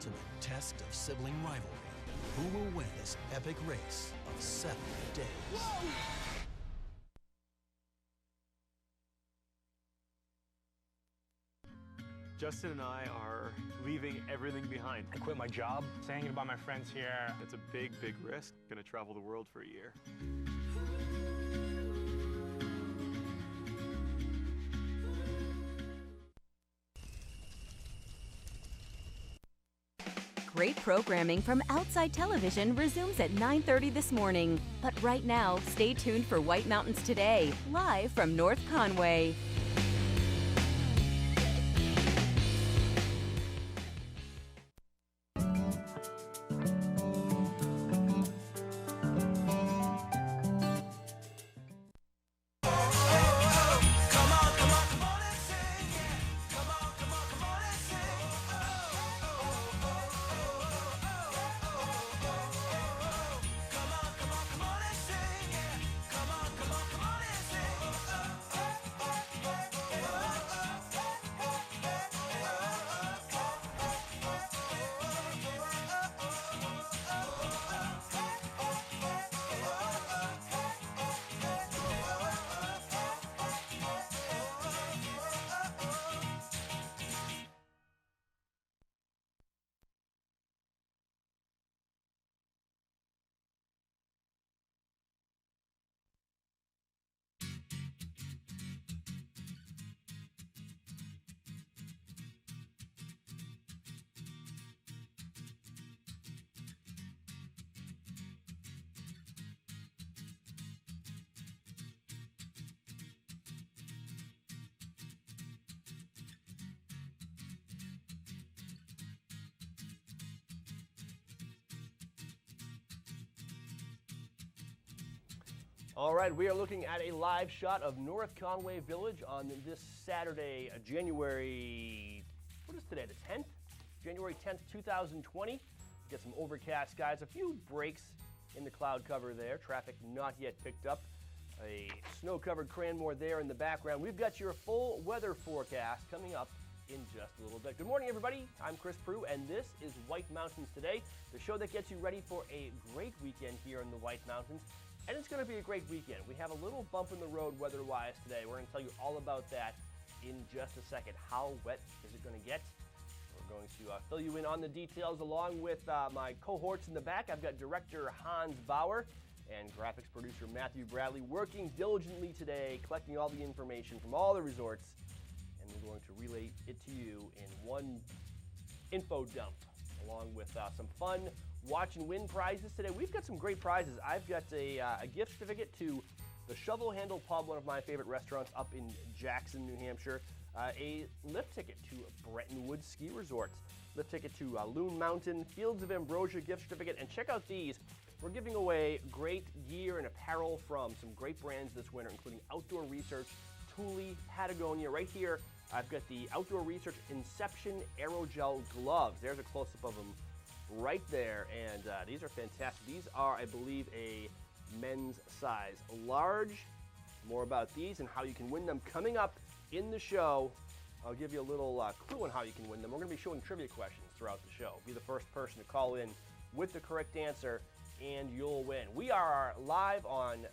ultimate test of sibling rivalry. Who will win this epic race of 7 days? Whoa! Justin and I are leaving everything behind. I quit my job, saying goodbye to my friends here. It's a big, big risk. Gonna travel the world for a year. Great programming from Outside Television resumes at 9:30 this morning. But right now, stay tuned for White Mountains Today, live from North Conway. All right, we are looking at a live shot of North Conway Village on this Saturday, January, what is today, the 10th? January 10th, 2020. Get some overcast skies, a few breaks in the cloud cover there. Traffic not yet picked up. A snow-covered Cranmore there in the background. We've got your full weather forecast coming up in just a little bit. Good morning, everybody. I'm Chris Prue, and this is White Mountains Today, the show that gets you ready for a great weekend here in the White Mountains. And it's going to be a great weekend. We have a little bump in the road weather-wise today. We're going to tell you all about that in just a second. How wet is it going to get? We're going to fill you in on the details along with my cohorts in the back. I've got director Hans Bauer and graphics producer Matthew Bradley working diligently today, collecting all the information from all the resorts, and we're going to relay it to you in one info dump, along with some fun watch and win prizes today. We've got some great prizes. I've got a gift certificate to the Shovel Handle Pub, one of my favorite restaurants up in Jackson, New Hampshire. A lift ticket to Bretton Woods Ski Resort. Lift ticket to Loon Mountain, Fields of Ambrosia gift certificate. And check out these. We're giving away great gear and apparel from some great brands this winter, including Outdoor Research, Thule, Patagonia. Right here, I've got the Outdoor Research Inception Aerogel gloves. There's a close-up of them right there, and these are fantastic. These are, I believe, a men's size large. More about these and how you can win them coming up in the show. I'll give you a little clue on how you can win them. We're going to be showing trivia questions throughout the show. Be the first person to call in with the correct answer, and you'll win. We are live on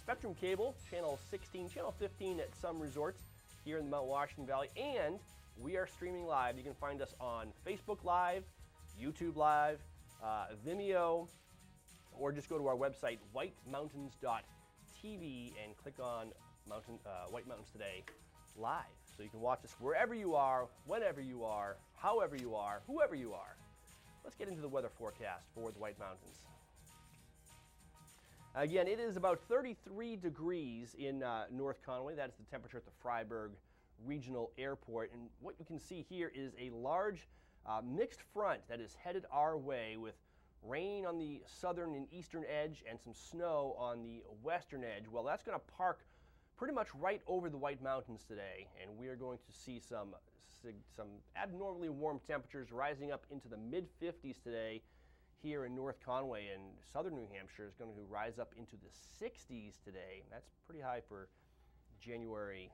Spectrum Cable, channel 16, channel 15 at some resorts here in the Mount Washington Valley, and we are streaming live. You can find us on Facebook Live, YouTube Live, Vimeo, or just go to our website, whitemountains.tv, and click on White Mountains Today Live. So you can watch us wherever you are, whenever you are, however you are, whoever you are. Let's get into the weather forecast for the White Mountains. Again, it is about 33 degrees in North Conway. That is the temperature at the Fryeburg Regional Airport. And what you can see here is a large mixed front that is headed our way with rain on the southern and eastern edge and some snow on the western edge. Well, that's going to park pretty much right over the White Mountains today, and we are going to see some abnormally warm temperatures rising up into the mid-50s today here in North Conway, and southern New Hampshire is going to rise up into the 60s today. That's pretty high for January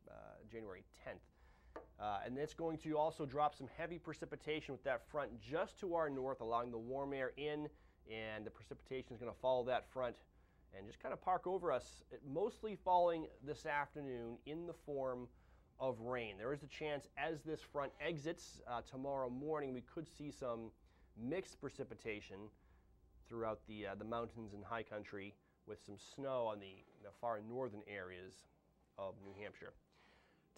10th. And it's going to also drop some heavy precipitation with that front just to our north, allowing the warm air in, and the precipitation is going to follow that front and just kind of park over us, mostly falling this afternoon in the form of rain. There is a chance as this front exits tomorrow morning, we could see some mixed precipitation throughout the mountains and high country with some snow on the far northern areas of New Hampshire.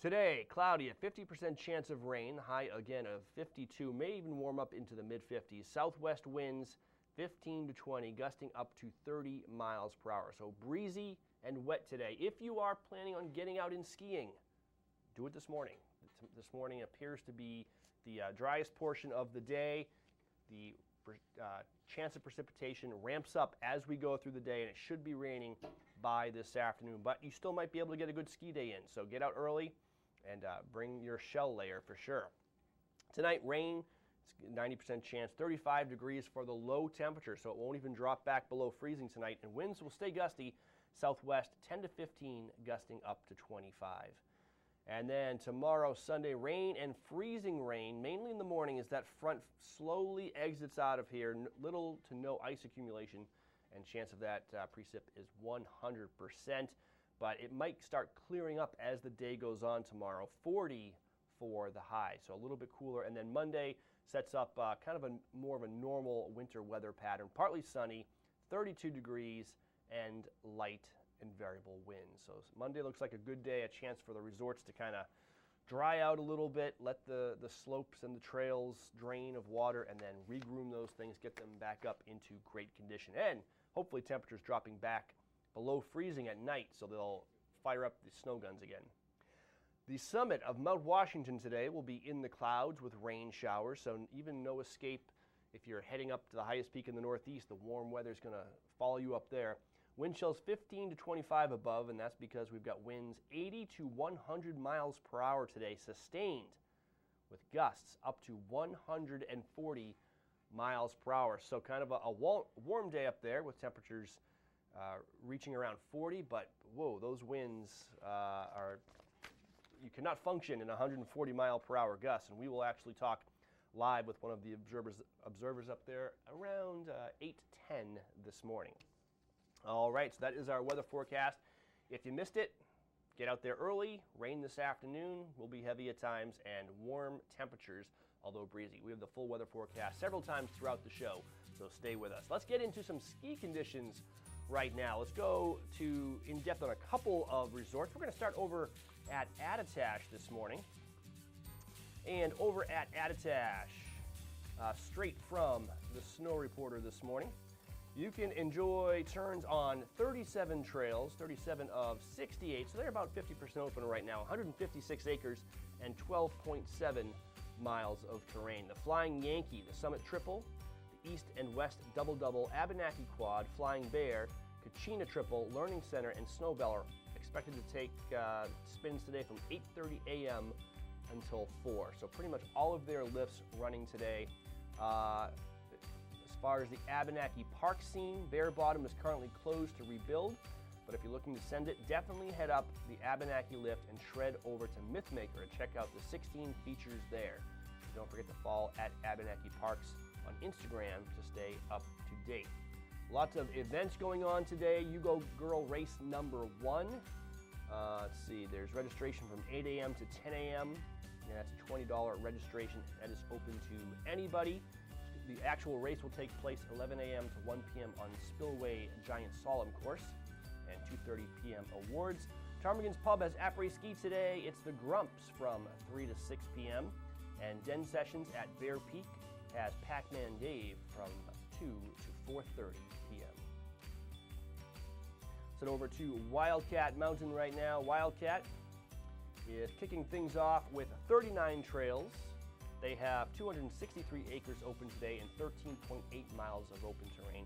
Today, cloudy, a 50% chance of rain, high again of 52, may even warm up into the mid-50s. Southwest winds 15 to 20, gusting up to 30 miles per hour. So breezy and wet today. If you are planning on getting out and skiing, do it this morning. This morning appears to be the driest portion of the day. The chance of precipitation ramps up as we go through the day, and it should be raining by this afternoon. But you still might be able to get a good ski day in, so get out early and bring your shell layer for sure. Tonight, rain, 90% chance, 35 degrees for the low temperature, so it won't even drop back below freezing tonight, and winds will stay gusty, southwest 10 to 15, gusting up to 25. And then tomorrow, Sunday, rain and freezing rain, mainly in the morning, as that front slowly exits out of here. Little to no ice accumulation, and chance of that precip is 100%. But it might start clearing up as the day goes on tomorrow. 40 for the high, so a little bit cooler. And then Monday sets up kind of more of a normal winter weather pattern. Partly sunny, 32 degrees, and light and variable winds. So Monday looks like a good day, a chance for the resorts to kind of dry out a little bit, let the slopes and the trails drain of water, and then regroom those things, get them back up into great condition. And hopefully temperatures dropping back below freezing at night, so they'll fire up the snow guns again. The summit of Mount Washington today will be in the clouds with rain showers, so even no escape if you're heading up to the highest peak in the northeast. The warm weather is going to follow you up there. Wind chills 15 to 25 above, and that's because we've got winds 80 to 100 miles per hour today, sustained with gusts up to 140 miles per hour. So kind of a warm day up there with temperatures reaching around 40, but whoa, those winds you cannot function in 140 mile per hour gusts, and we will actually talk live with one of the observers up there around 8:10 this morning. All right, so that is our weather forecast. If you missed it, get out there early. Rain this afternoon will be heavy at times, and warm temperatures, although breezy. We have the full weather forecast several times throughout the show, so stay with us. Let's get into some ski conditions right now. Let's go to in-depth on a couple of resorts. We're going to start over at Attitash this morning. And over at Attitash, straight from the snow reporter this morning, you can enjoy turns on 37 trails, 37 of 68, so they're about 50% open right now, 156 acres and 12.7 miles of terrain. The Flying Yankee, the Summit Triple, the East and West Double-Double, Abenaki Quad, Flying Bear, Kachina Triple, Learning Center, and Snowbell are expected to take spins today from 8:30 a.m. until 4. So pretty much all of their lifts running today. As far as the Abenaki Park scene, Bear Bottom is currently closed to rebuild, but if you're looking to send it, definitely head up the Abenaki lift and shred over to Mythmaker and check out the 16 features there. Don't forget to follow at Abenaki Parks on Instagram to stay up to date. Lots of events going on today. You Go Girl race number 1. Let's see, there's registration from 8 a.m. to 10 a.m. And that's a $20 registration. That is open to anybody. The actual race will take place 11 a.m. to 1 p.m. on Spillway Giant Slalom course, and 2:30 p.m. awards. Ptarmigan's Pub has après ski today. It's the Grumps from 3 to 6 p.m. And Den Sessions at Bear Peak has Pac-Man Dave from 2 to 4:30 p.m. Let's head over to Wildcat Mountain right now. Wildcat is kicking things off with 39 trails. They have 263 acres open today and 13.8 miles of open terrain.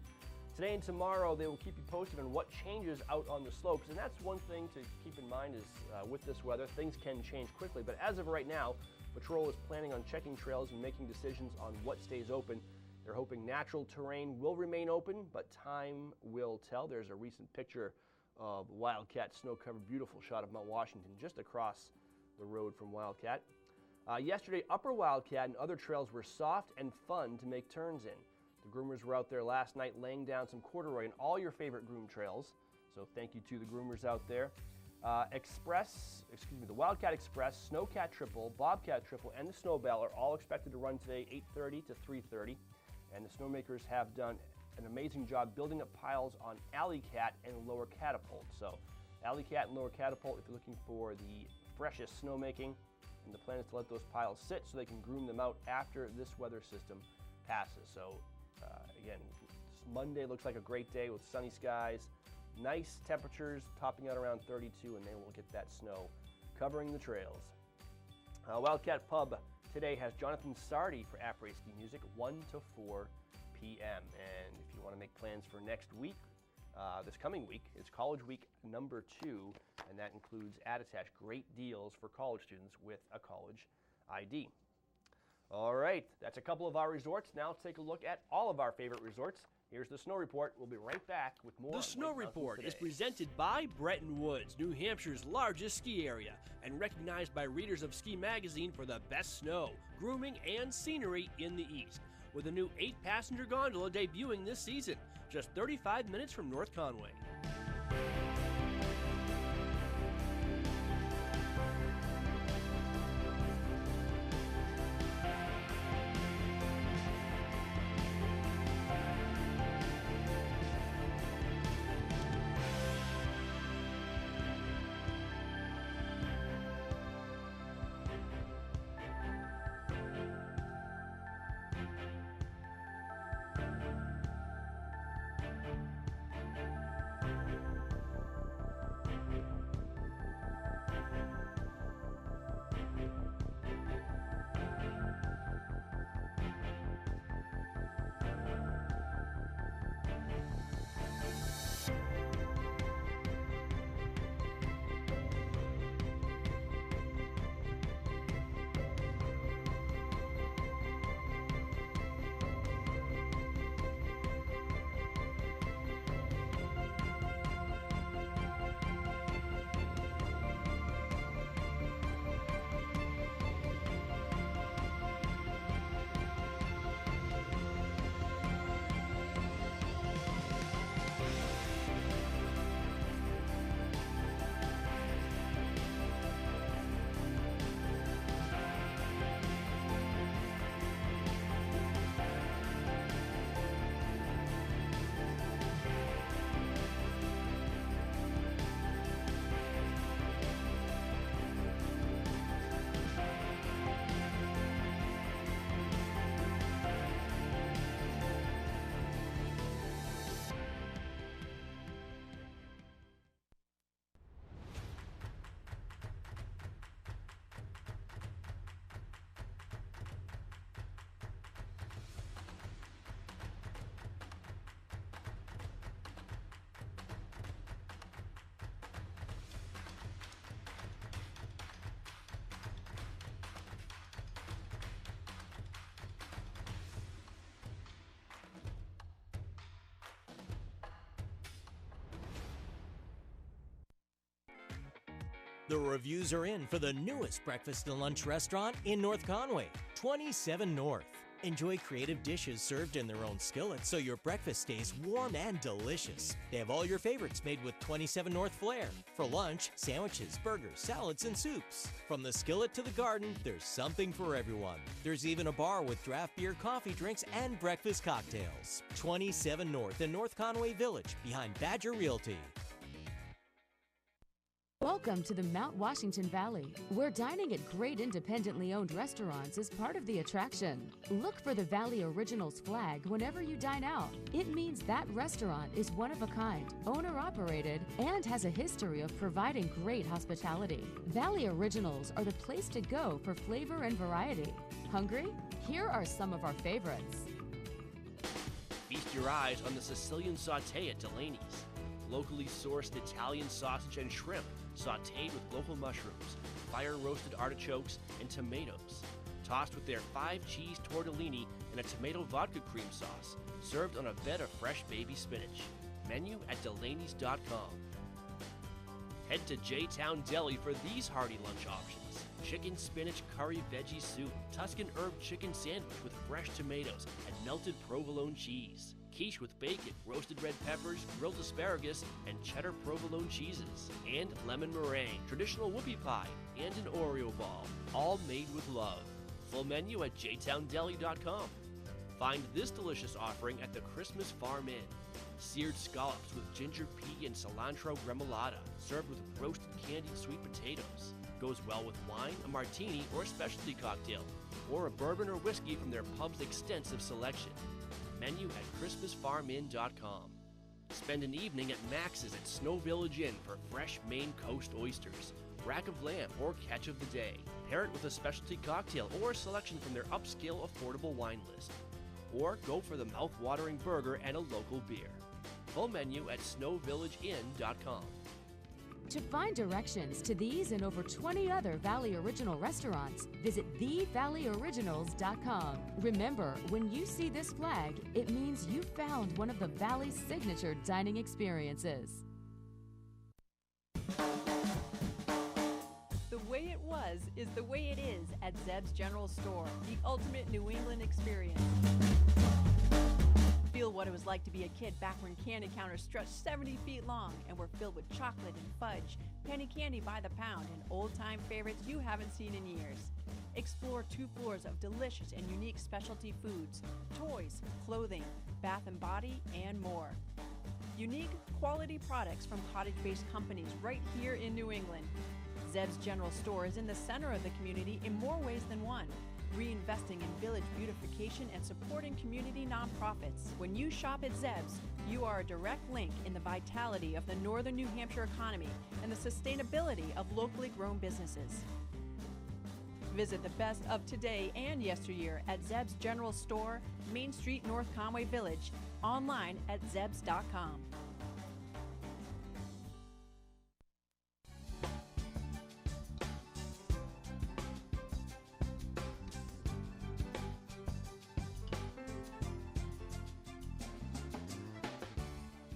Today and tomorrow, they will keep you posted on what changes out on the slopes. And that's one thing to keep in mind is with this weather, things can change quickly. But as of right now, Patrol is planning on checking trails and making decisions on what stays open. They're hoping natural terrain will remain open, but time will tell. There's a recent picture of Wildcat, snow-covered, beautiful shot of Mount Washington just across the road from Wildcat. Yesterday, Upper Wildcat and other trails were soft and fun to make turns in. The groomers were out there last night laying down some corduroy in all your favorite groom trails. So thank you to the groomers out there. The Wildcat Express, Snowcat Triple, Bobcat Triple, and the Snowbell are all expected to run today 8:30 to 3:30. And the snowmakers have done an amazing job building up piles on Alley Cat and Lower Catapult. So Alley Cat and Lower Catapult, if you're looking for the freshest snowmaking, and the plan is to let those piles sit so they can groom them out after this weather system passes. So again, Monday looks like a great day with sunny skies, nice temperatures topping out around 32, and then we'll get that snow covering the trails. Wildcat Pub today has Jonathan Sardi for après ski music, 1 to 4 p.m. And if you want to make plans for next week, this coming week, it's College Week number 2, and that includes Attach great deals for college students with a college ID. All right, that's a couple of our resorts. Now let's take a look at all of our favorite resorts. Here's the Snow Report. We'll be right back with more. The Snow Report is presented by Bretton Woods, New Hampshire's largest ski area, and recognized by readers of Ski Magazine for the best snow, grooming, and scenery in the East. With a new 8-passenger gondola debuting this season, just 35 minutes from North Conway. The reviews are in for the newest breakfast and lunch restaurant in North Conway, 27 North. Enjoy creative dishes served in their own skillets so your breakfast stays warm and delicious. They have all your favorites made with 27 North flair. For lunch, sandwiches, burgers, salads, and soups. From the skillet to the garden, there's something for everyone. There's even a bar with draft beer, coffee drinks, and breakfast cocktails. 27 North in North Conway Village, behind Badger Realty. Welcome to the Mount Washington Valley, where dining at great independently owned restaurants is part of the attraction. Look for the Valley Originals flag whenever you dine out. It means that restaurant is one of a kind, owner-operated, and has a history of providing great hospitality. Valley Originals are the place to go for flavor and variety. Hungry? Here are some of our favorites. Feast your eyes on the Sicilian Sauté at Delaney's. Locally sourced Italian sausage and shrimp, sautéed with local mushrooms, fire-roasted artichokes, and tomatoes. Tossed with their 5-cheese tortellini and a tomato vodka cream sauce, served on a bed of fresh baby spinach. Menu at Delaney's.com. Head to J-Town Deli for these hearty lunch options. Chicken spinach curry veggie soup, Tuscan herb chicken sandwich with fresh tomatoes and melted provolone cheese. Quiche with bacon, roasted red peppers, grilled asparagus, and cheddar provolone cheeses. And lemon meringue, traditional whoopie pie, and an Oreo ball, all made with love. Full menu at jtowndeli.com. Find this delicious offering at the Christmas Farm Inn. Seared scallops with ginger pea and cilantro gremolata, served with roasted candied sweet potatoes. Goes well with wine, a martini, or a specialty cocktail, or a bourbon or whiskey from their pub's extensive selection. Menu at ChristmasFarmInn.com. Spend an evening at Max's at Snow Village Inn for fresh Maine Coast oysters, rack of lamb, or catch of the day. Pair it with a specialty cocktail or a selection from their upscale affordable wine list. Or go for the mouth-watering burger and a local beer. Full menu at snowvillageinn.com. To find directions to these and over 20 other Valley Original restaurants, visit thevalleyoriginals.com. Remember, when you see this flag, it means you found one of the Valley's signature dining experiences. The way it was is the way it is at Zeb's General Store, the ultimate New England experience. Feel what it was like to be a kid back when candy counters stretched 70 feet long and were filled with chocolate and fudge, penny candy by the pound, and old-time favorites you haven't seen in years. Explore 2 floors of delicious and unique specialty foods, toys, clothing, bath and body, and more. Unique, quality products from cottage-based companies right here in New England. Zeb's General Store is in the center of the community in more ways than one, reinvesting in village beautification and supporting community nonprofits. When you shop at Zeb's, you are a direct link in the vitality of the northern New Hampshire economy and the sustainability of locally grown businesses. Visit the best of today and yesteryear at Zeb's General Store, Main Street, North Conway Village, online at zebs.com.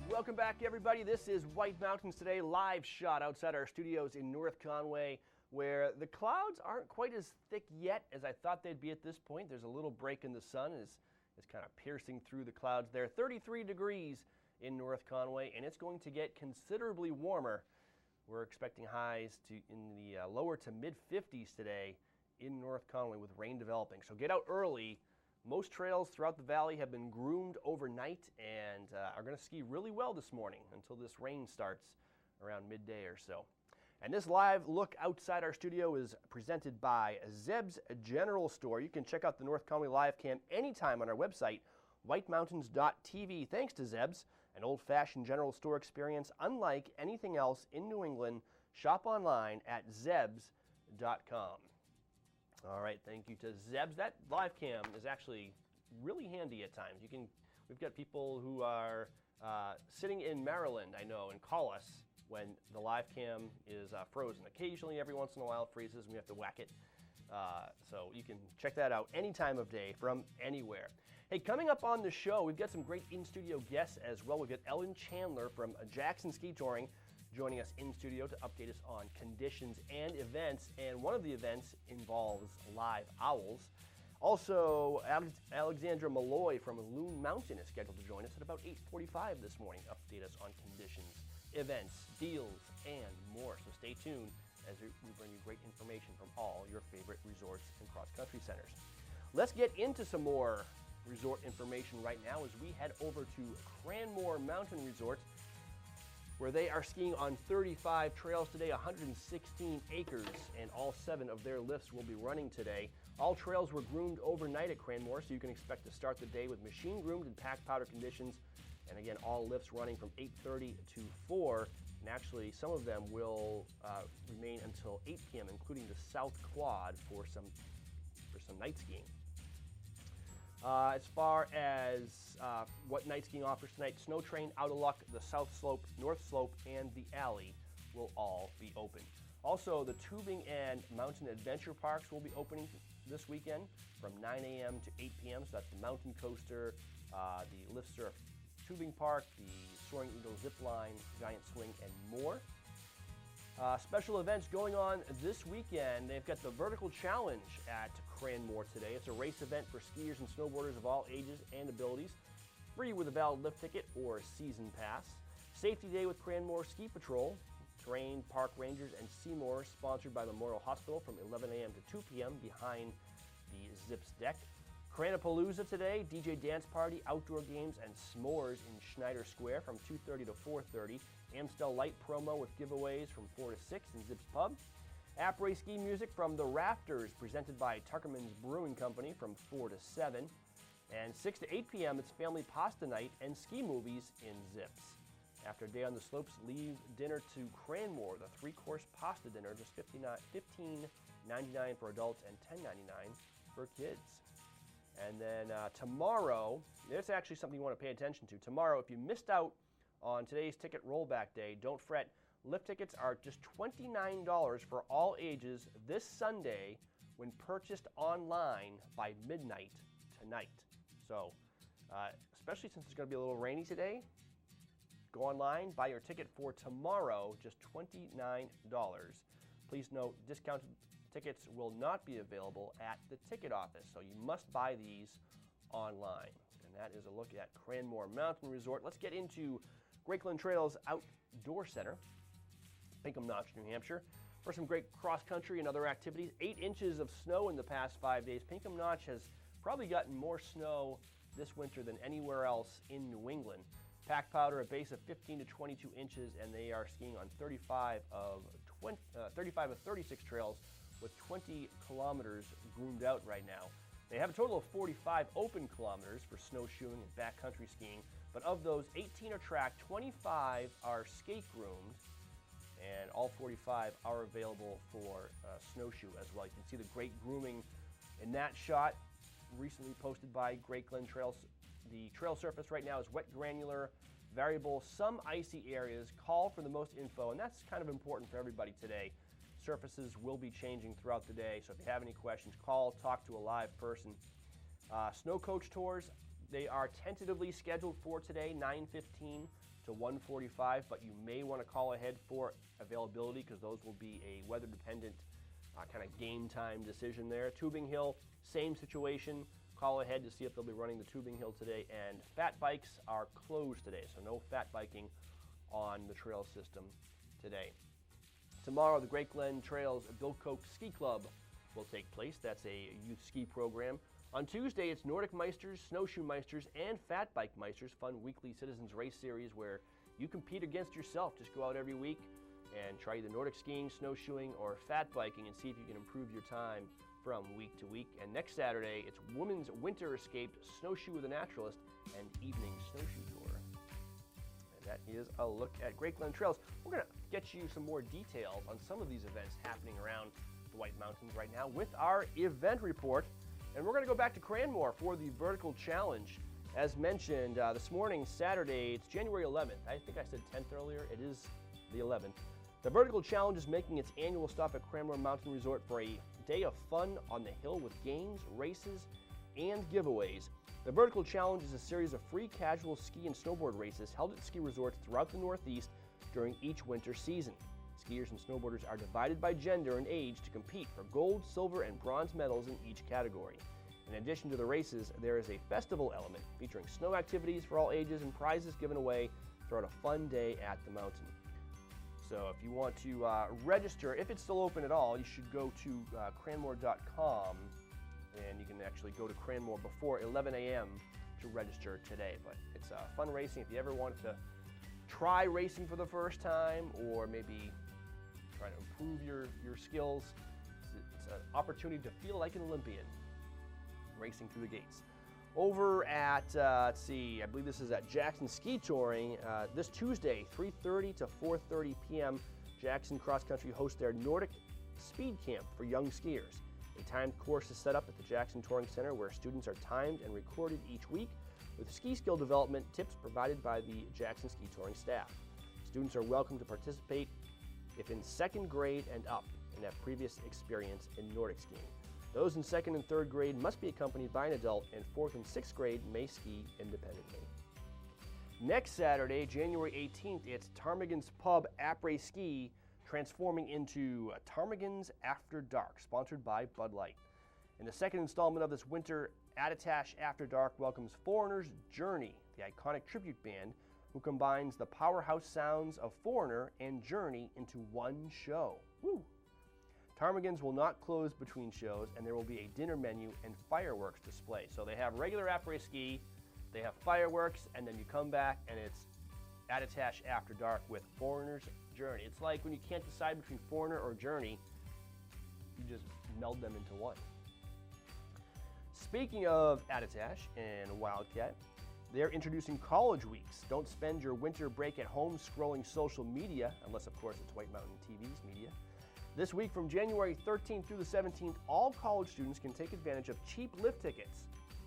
Welcome back, everybody. This is White Mountains Today, live shot outside our studios in North Conway, where the clouds aren't quite as thick yet as I thought they'd be at this point. There's a little break in the sun as it's kind of piercing through the clouds there. 33 degrees in North Conway, and it's going to get considerably warmer. We're expecting highs in the lower to mid-50s today in North Conway with rain developing. So get out early. Most trails throughout the valley have been groomed overnight and are going to ski really well this morning until this rain starts around midday or so. And this live look outside our studio is presented by Zeb's General Store. You can check out the North Conway live cam anytime on our website, whitemountains.tv. Thanks to Zeb's, an old-fashioned general store experience unlike anything else in New England. Shop online at zebs.com. All right, thank you to Zeb's. That live cam is actually really handy at times. We've got people who are sitting in Maryland, I know, and call us when the live cam is frozen. Occasionally, every once in a while, it freezes and we have to whack it. So you can check that out any time of day from anywhere. Hey, coming up on the show, we've got some great in-studio guests as well. We've got Ellen Chandler from Jackson Ski Touring joining us in studio to update us on conditions and events, and one of the events involves live owls. Also, Alexandra Malloy from Loon Mountain is scheduled to join us at about 8:45 this morning to update us on conditions, events, deals, and more. So stay tuned as we bring you great information from all your favorite resorts and cross-country centers. Let's get into some more resort information right now as we head over to Cranmore Mountain Resort, where they are skiing on 35 trails today, 116 acres, and all 7 of their lifts will be running today. All trails were groomed overnight at Cranmore, so you can expect to start the day with machine groomed and packed powder conditions. And again, all lifts running from 8:30 to 4, and actually some of them will remain until 8 p.m., including the South Quad for some night skiing. As far as what night skiing offers tonight, Snow Train, Out of Luck, the South Slope, North Slope, and the Alley will all be open. Also, the Tubing and Mountain Adventure Parks will be opening this weekend from 9 a.m. to 8 p.m. So that's the Mountain Coaster, the Lift Surf Tubing Park, the Soaring Eagle Zip Line, Giant Swing, and more. Special events going on this weekend. They've got the Vertical Challenge at Cranmore today. It's a race event for skiers and snowboarders of all ages and abilities. Free with a valid lift ticket or season pass. Safety Day with Cranmore Ski Patrol. Terrain, park rangers, and Seymour, sponsored by Memorial Hospital from 11 a.m. to 2 p.m. behind the Zips deck. Cranapalooza today, DJ dance party, outdoor games, and s'mores in Schneider Square from 2:30 to 4:30. Amstel Light promo with giveaways from 4 to 6 in Zips Pub. Après ski music from The Rafters, presented by Tuckerman's Brewing Company from 4 to 7. And 6 to 8 p.m. it's family pasta night and ski movies in Zips. After a day on the slopes, leave dinner to Cranmore. The 3-course pasta dinner, just $15.99 for adults and $10.99 for kids. And then tomorrow, there's actually something you want to pay attention to. Tomorrow, if you missed out on today's ticket rollback day, don't fret. Lift tickets are just $29 for all ages this Sunday when purchased online by midnight tonight. So, especially since it's going to be a little rainy today, go online, buy your ticket for tomorrow, just $29. Please note, discounted tickets will not be available at the ticket office, so you must buy these online. And that is a look at Cranmore Mountain Resort. Let's get into Great Glen Trails Outdoor Center, Pinkham Notch, New Hampshire, for some great cross-country and other activities. 8 inches of snow in the past 5 days. Pinkham Notch has probably gotten more snow this winter than anywhere else in New England. Pack powder, a base of 15 to 22 inches, and they are skiing on 35 of 36 trails with 20 kilometers groomed out right now. They have a total of 45 open kilometers for snowshoeing and backcountry skiing, but of those, 18 are tracked, 25 are skate groomed, and all 45 are available for snowshoe as well. You can see the great grooming in that shot, recently posted by Great Glen Trails. The trail surface right now is wet, granular, variable, some icy areas. Call for the most info, and that's kind of important for everybody today. Surfaces will be changing throughout the day, so if you have any questions, call, talk to a live person. Snow coach tours, they are tentatively scheduled for today, 9:15 to 1:45, but you may want to call ahead for availability because those will be a weather-dependent kind of game time decision there. Tubing Hill, same situation. Call ahead to see if they'll be running the Tubing Hill today. And fat bikes are closed today, so no fat biking on the trail system today. Tomorrow, the Great Glen Trails Bilkoke Ski Club will take place. That's a youth ski program. On Tuesday, it's Nordic Meisters, Snowshoe Meisters, and Fat Bike Meisters, fun weekly citizens race series where you compete against yourself. Just go out every week and try either Nordic skiing, snowshoeing, or fat biking and see if you can improve your time from week to week. And next Saturday, it's Women's Winter Escape, Snowshoe with a Naturalist, and Evening Snowshoe Tour. And that is a look at Great Glen Trails. We're going to get you some more details on some of these events happening around the White Mountains right now with our event report. And we're going to go back to Cranmore for the Vertical Challenge. As mentioned, this morning, Saturday, it's January 11th. I think I said 10th earlier. It is the 11th. The Vertical Challenge is making its annual stop at Cranmore Mountain Resort for a day of fun on the hill with games, races, and giveaways. The Vertical Challenge is a series of free casual ski and snowboard races held at ski resorts throughout the Northeast during each winter season. Skiers and snowboarders are divided by gender and age to compete for gold, silver, and bronze medals in each category. In addition to the races, there is a festival element featuring snow activities for all ages and prizes given away throughout a fun day at the mountain. So if you want to register, if it's still open at all, you should go to cranmore.com, and you can actually go to Cranmore before 11 a.m. to register today. But it's fun racing. If you ever wanted to try racing for the first time, or maybe try to improve your skills, it's an opportunity to feel like an Olympian racing through the gates. Over at, let's see, I believe this is at Jackson Ski Touring, this Tuesday, 3:30 to 4:30 p.m., Jackson Cross Country hosts their Nordic Speed Camp for young skiers. A timed course is set up at the Jackson Touring Center where students are timed and recorded each week with ski skill development tips provided by the Jackson Ski Touring staff. Students are welcome to participate if in second grade and up and have previous experience in Nordic skiing. Those in second and third grade must be accompanied by an adult, and fourth and sixth grade may ski independently. Next Saturday, January 18th, it's Ptarmigan's Pub Après Ski transforming into Ptarmigan's After Dark, sponsored by Bud Light. In the second installment of this winter, Attitash After Dark welcomes Foreigner's Journey, the iconic tribute band who combines the powerhouse sounds of Foreigner and Journey into one show. Woo! Ptarmigan's will not close between shows, and there will be a dinner menu and fireworks display. So they have regular après-ski, they have fireworks, and then you come back and it's Attitash After Dark with Foreigner's Journey. It's like when you can't decide between Foreigner or Journey, you just meld them into one. Speaking of Attitash and Wildcat, they're introducing College Weeks. Don't spend your winter break at home scrolling social media, unless of course it's White Mountain TV's media. This week from January 13th through the 17th, all college students can take advantage of cheap lift tickets,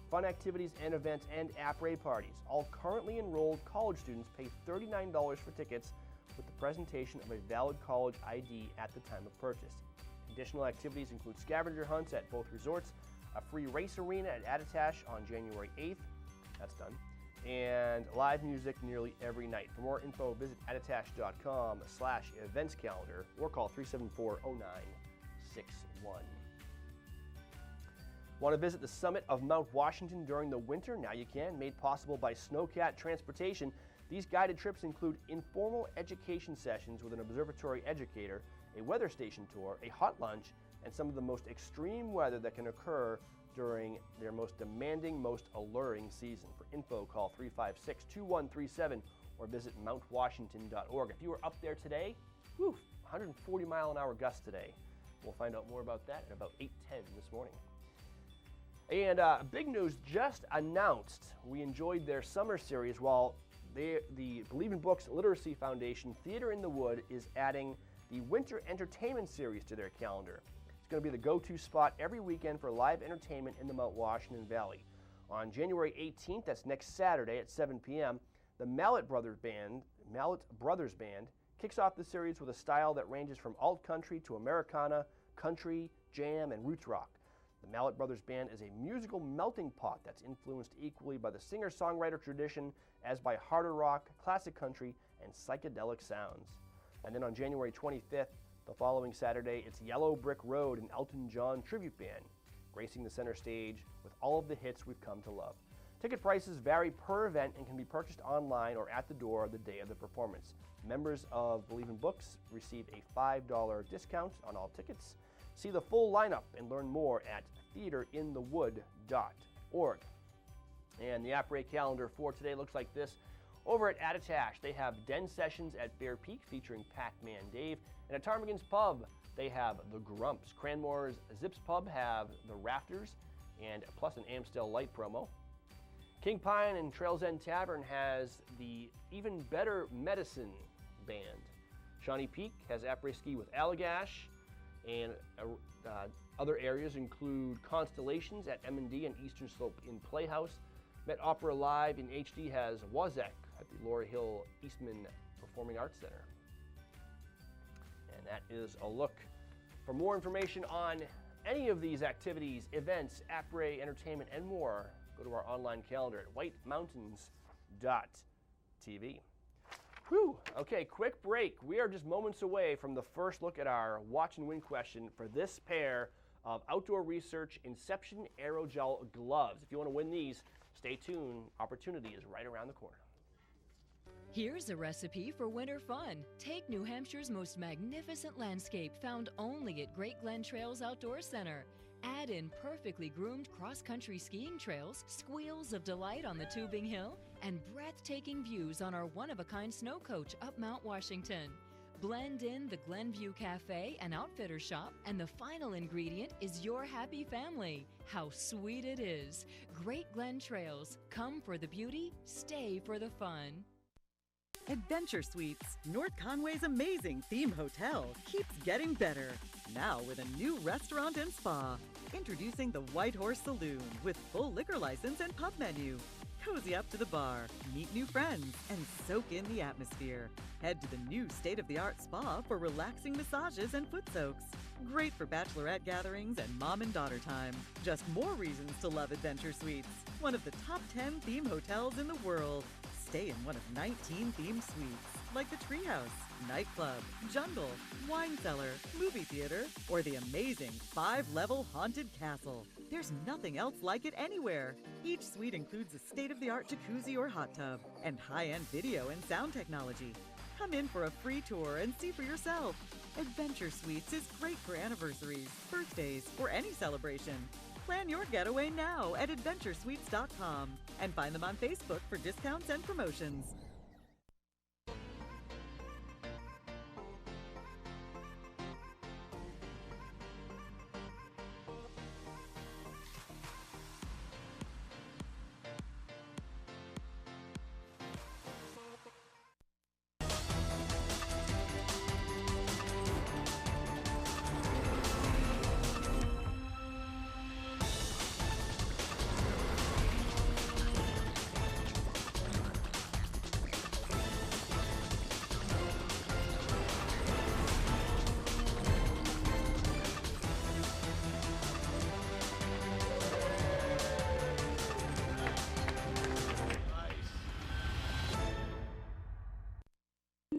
fun activities and events, and après parties. All currently enrolled college students pay $39 for tickets with the presentation of a valid college ID at the time of purchase. Additional activities include scavenger hunts at both resorts, a free race arena at Attitash on January 8th, that's done, and live music nearly every night. For more info, visit attitash.com/events calendar or call 374-0961. Want to visit the summit of Mount Washington during the winter? Now you can, made possible by Snowcat Transportation. These guided trips include informal education sessions with an observatory educator, a weather station tour, a hot lunch, and some of the most extreme weather that can occur during their most demanding, most alluring season. For info, call 356-2137 or visit mountwashington.org. If you were up there today, 140-mile-an-hour gusts today. We'll find out more about that at about 8:10 this morning. And big news just announced. We enjoyed their summer series while the Believe in Books Literacy Foundation Theater in the Wood is adding the Winter Entertainment Series to their calendar. It's going to be the go-to spot every weekend for live entertainment in the Mount Washington Valley. On January 18th, that's next Saturday at 7 p.m., the Mallet Brothers Band kicks off the series with a style that ranges from alt country to Americana, country, jam, and roots rock. The Mallet Brothers Band is a musical melting pot that's influenced equally by the singer-songwriter tradition as by harder rock, classic country, and psychedelic sounds. And then on January 25th, the following Saturday, it's Yellow Brick Road and Elton John Tribute Band, gracing the center stage with all of the hits we've come to love. Ticket prices vary per event and can be purchased online or at the door the day of the performance. Members of Believe in Books receive a $5 discount on all tickets. See the full lineup and learn more at theaterinthewood.org. And the après calendar for today looks like this. Over at Attitash, they have Den Sessions at Bear Peak featuring Pac-Man Dave. And at Ptarmigan's Pub, they have the Grumps. Cranmore's Zips Pub have the Rafters and plus an Amstel Light promo. King Pine and Trails End Tavern has the Even Better Medicine Band. Shawnee Peak has après-ski with Allagash. And other areas include Constellations at M&D and Eastern Slope in Playhouse. Met Opera Live in HD has Wazek at the Laurel Hill Eastman Performing Arts Center. And that is a look. For more information on any of these activities, events, après, entertainment, and more, go to our online calendar at whitemountains.tv. Whew. Okay, quick break. We are just moments away from the first look at our watch and win question for this pair of Outdoor Research Inception Aerogel gloves. If you want to win these, stay tuned. Opportunity is right around the corner. Here's a recipe for winter fun. Take New Hampshire's most magnificent landscape found only at Great Glen Trails Outdoor Center. Add in perfectly groomed cross-country skiing trails, squeals of delight on the Tubing Hill, and breathtaking views on our one-of-a-kind snow coach up Mount Washington. Blend in the Glenview Cafe and Outfitter Shop, and the final ingredient is your happy family. How sweet it is. Great Glen Trails. Come for the beauty, stay for the fun. Adventure Suites, North Conway's amazing theme hotel, keeps getting better. Now with a new restaurant and spa. Introducing the White Horse Saloon with full liquor license and pub menu. Cozy up to the bar, meet new friends, and soak in the atmosphere. Head to the new state-of-the-art spa for relaxing massages and foot soaks. Great for bachelorette gatherings and mom and daughter time. Just more reasons to love Adventure Suites. One of the top 10 theme hotels in the world. Stay in one of 19 theme suites. like the Treehouse, Nightclub, Jungle, Wine Cellar, Movie Theater, or the amazing 5-level Haunted Castle. There's nothing else like it anywhere. Each suite includes a state-of-the-art jacuzzi or hot tub and high-end video and sound technology. Come in for a free tour and see for yourself. Adventure Suites is great for anniversaries, birthdays, or any celebration. Plan your getaway now at adventuresuites.com and find them on Facebook for discounts and promotions.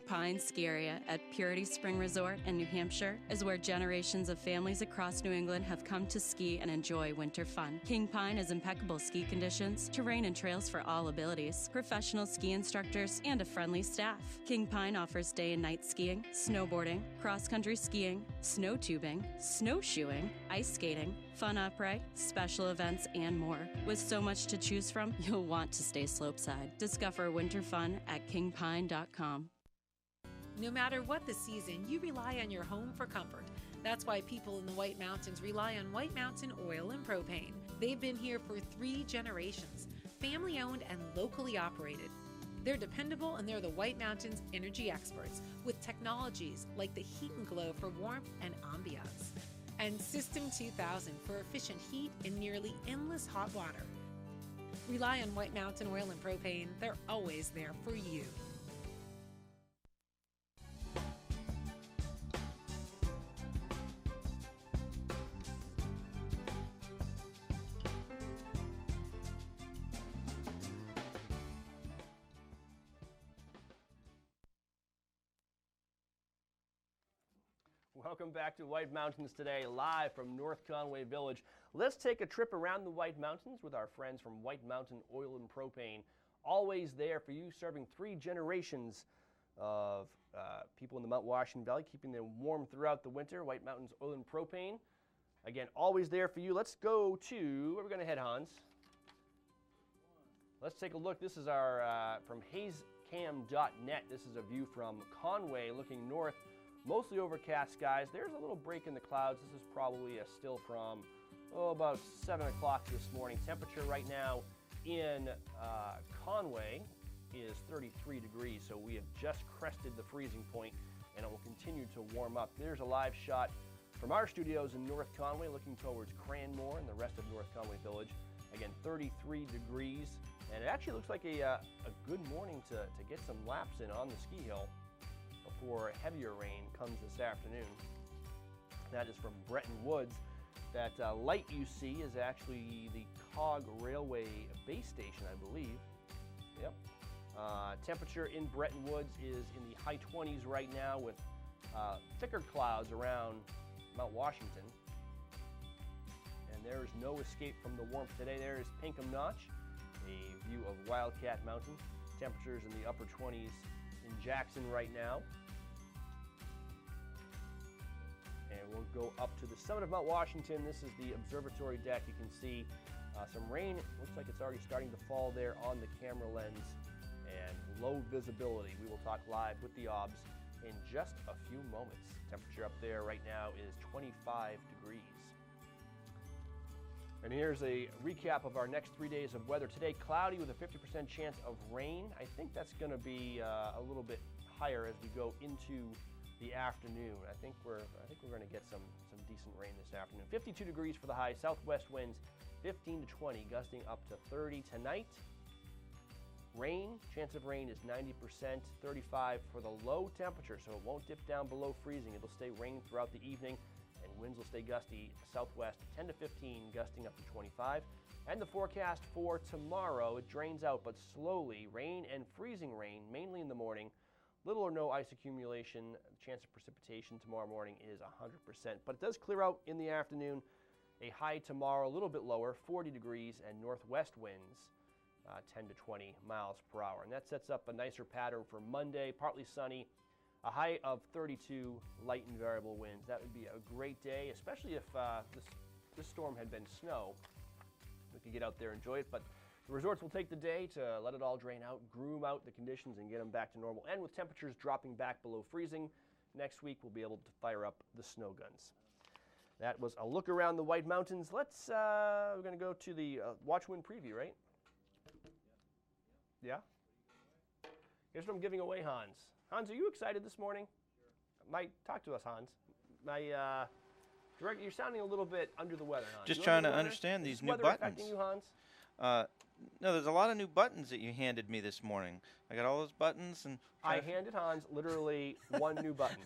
Pine Ski Area at Purity Spring Resort in New Hampshire is where generations of families across New England have come to ski and enjoy winter fun. King Pine has impeccable ski conditions, terrain and trails for all abilities, professional ski instructors, and a friendly staff. King Pine offers day and night skiing, snowboarding, cross-country skiing, snow tubing, snowshoeing, ice skating, fun upright, special events, and more. With so much to choose from, you'll want to stay slopeside. Discover winter fun at kingpine.com. No matter what the season, you rely on your home for comfort. That's why people in the White Mountains rely on White Mountain Oil and Propane. They've been here for 3 generations, family-owned and locally operated. They're dependable and they're the White Mountains energy experts with technologies like the Heat and Glow for warmth and ambiance, and System 2000 for efficient heat and nearly endless hot water. Rely on White Mountain Oil and Propane. They're always there for you. Welcome back to White Mountains Today, live from North Conway Village. Let's take a trip around the White Mountains with our friends from White Mountain Oil and Propane. Always there for you, serving 3 generations of people in the Mount Washington Valley, keeping them warm throughout the winter. White Mountains Oil and Propane. Again, always there for you. Let's go to, where are we going to head, Hans? Let's take a look. This is our, from hazecam.net. This is a view from Conway looking north. Mostly overcast skies. There's a little break in the clouds. This is probably a still from, about 7 o'clock this morning. Temperature right now in Conway is 33 degrees, so we have just crested the freezing point, and it will continue to warm up. There's a live shot from our studios in North Conway looking towards Cranmore and the rest of North Conway Village. Again, 33 degrees, and it actually looks like a good morning to get some laps in on the ski hill before heavier rain comes this afternoon. That is from Bretton Woods. That light you see is actually the Cog Railway base station, I believe. Yep. Temperature in Bretton Woods is in the high 20s right now with thicker clouds around Mount Washington. And there is no escape from the warmth today. There is Pinkham Notch, a view of Wildcat Mountain. Temperatures in the upper 20s in Jackson right now. And we'll go up to the summit of Mount Washington. This is the observatory deck. You can see some rain. Looks like it's already starting to fall there on the camera lens, and low visibility. We will talk live with the OBS in just a few moments. Temperature up there right now is 25 degrees. And here's a recap of our next 3 days of weather. Today, cloudy with a 50% chance of rain. I think that's going to be a little bit higher as we go into the afternoon. I think we're going to get some decent rain this afternoon. 52 degrees for the high. Southwest winds 15 to 20, gusting up to 30 tonight. Rain, chance of rain is 90%, 35 for the low temperature, so it won't dip down below freezing. It'll stay rain throughout the evening, and winds will stay gusty southwest 10 to 15, gusting up to 25. And the forecast for tomorrow, it drains out, but slowly. Rain and freezing rain, mainly in the morning. Little or no ice accumulation. Chance of precipitation tomorrow morning is 100%. But it does clear out in the afternoon. A high tomorrow, a little bit lower, 40 degrees, and northwest winds, 10 to 20 miles per hour. And that sets up a nicer pattern for Monday, partly sunny, a high of 32, light and variable winds. That would be a great day, especially if this storm had been snow. We could get out there and enjoy it, but the resorts will take the day to let it all drain out, groom out the conditions, and get them back to normal. And with temperatures dropping back below freezing, next week we'll be able to fire up the snow guns. That was a look around the White Mountains. We're going to go to the Watch Wind preview, right? Yeah? Here's what I'm giving away, Hans. Hans, are you excited this morning? Sure. Talk to us, Hans. Director, you're sounding a little bit under the weather, Hans. Just trying to understand these new buttons. Affecting you, Hans? No, there's a lot of new buttons that you handed me this morning. I got all those buttons, and I handed Hans literally one new button.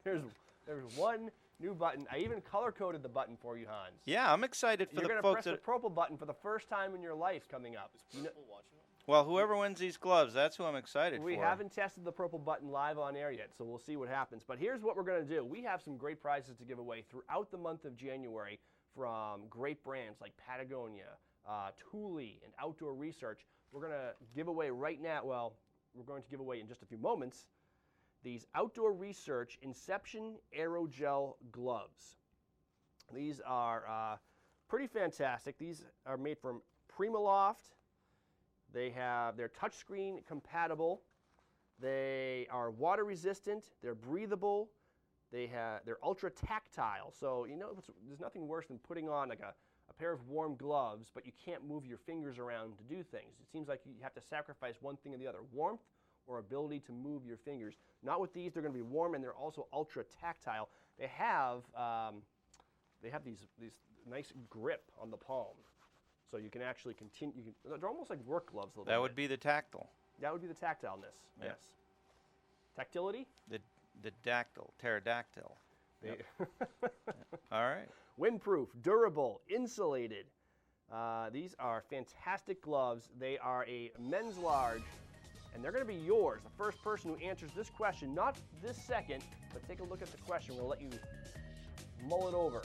There's one new button. I even color-coded the button for you, Hans. Yeah, I'm excited for the folks that... You're going to press the purple button for the first time in your life coming up. Well, whoever wins these gloves, that's who I'm excited for. We haven't tested the purple button live on air yet, so we'll see what happens. But here's what we're going to do. We have some great prizes to give away throughout the month of January from great brands like Patagonia, Thule, and Outdoor Research. We're going to give away right now, well, we're going to give away in just a few moments, these Outdoor Research Inception Aerogel gloves. These are pretty fantastic. These are made from Primaloft. They're touchscreen compatible. They are water resistant. They're breathable. They're ultra tactile. So there's nothing worse than putting on like a pair of warm gloves, but you can't move your fingers around to do things. It seems like you have to sacrifice one thing or the other: warmth or ability to move your fingers. Not with these. They're going to be warm, and they're also ultra tactile. They have these nice grip on the palm. So you can actually continue. They're almost like work gloves a little bit. That would be the tactile. That would be the tactileness. Yeah. Yes. Tactility. The dactyl, pterodactyl. Yep. All right. Windproof, durable, insulated. These are fantastic gloves. They are a men's large, and they're going to be yours. The first person who answers this question, not this second, but take a look at the question. We'll let you mull it over.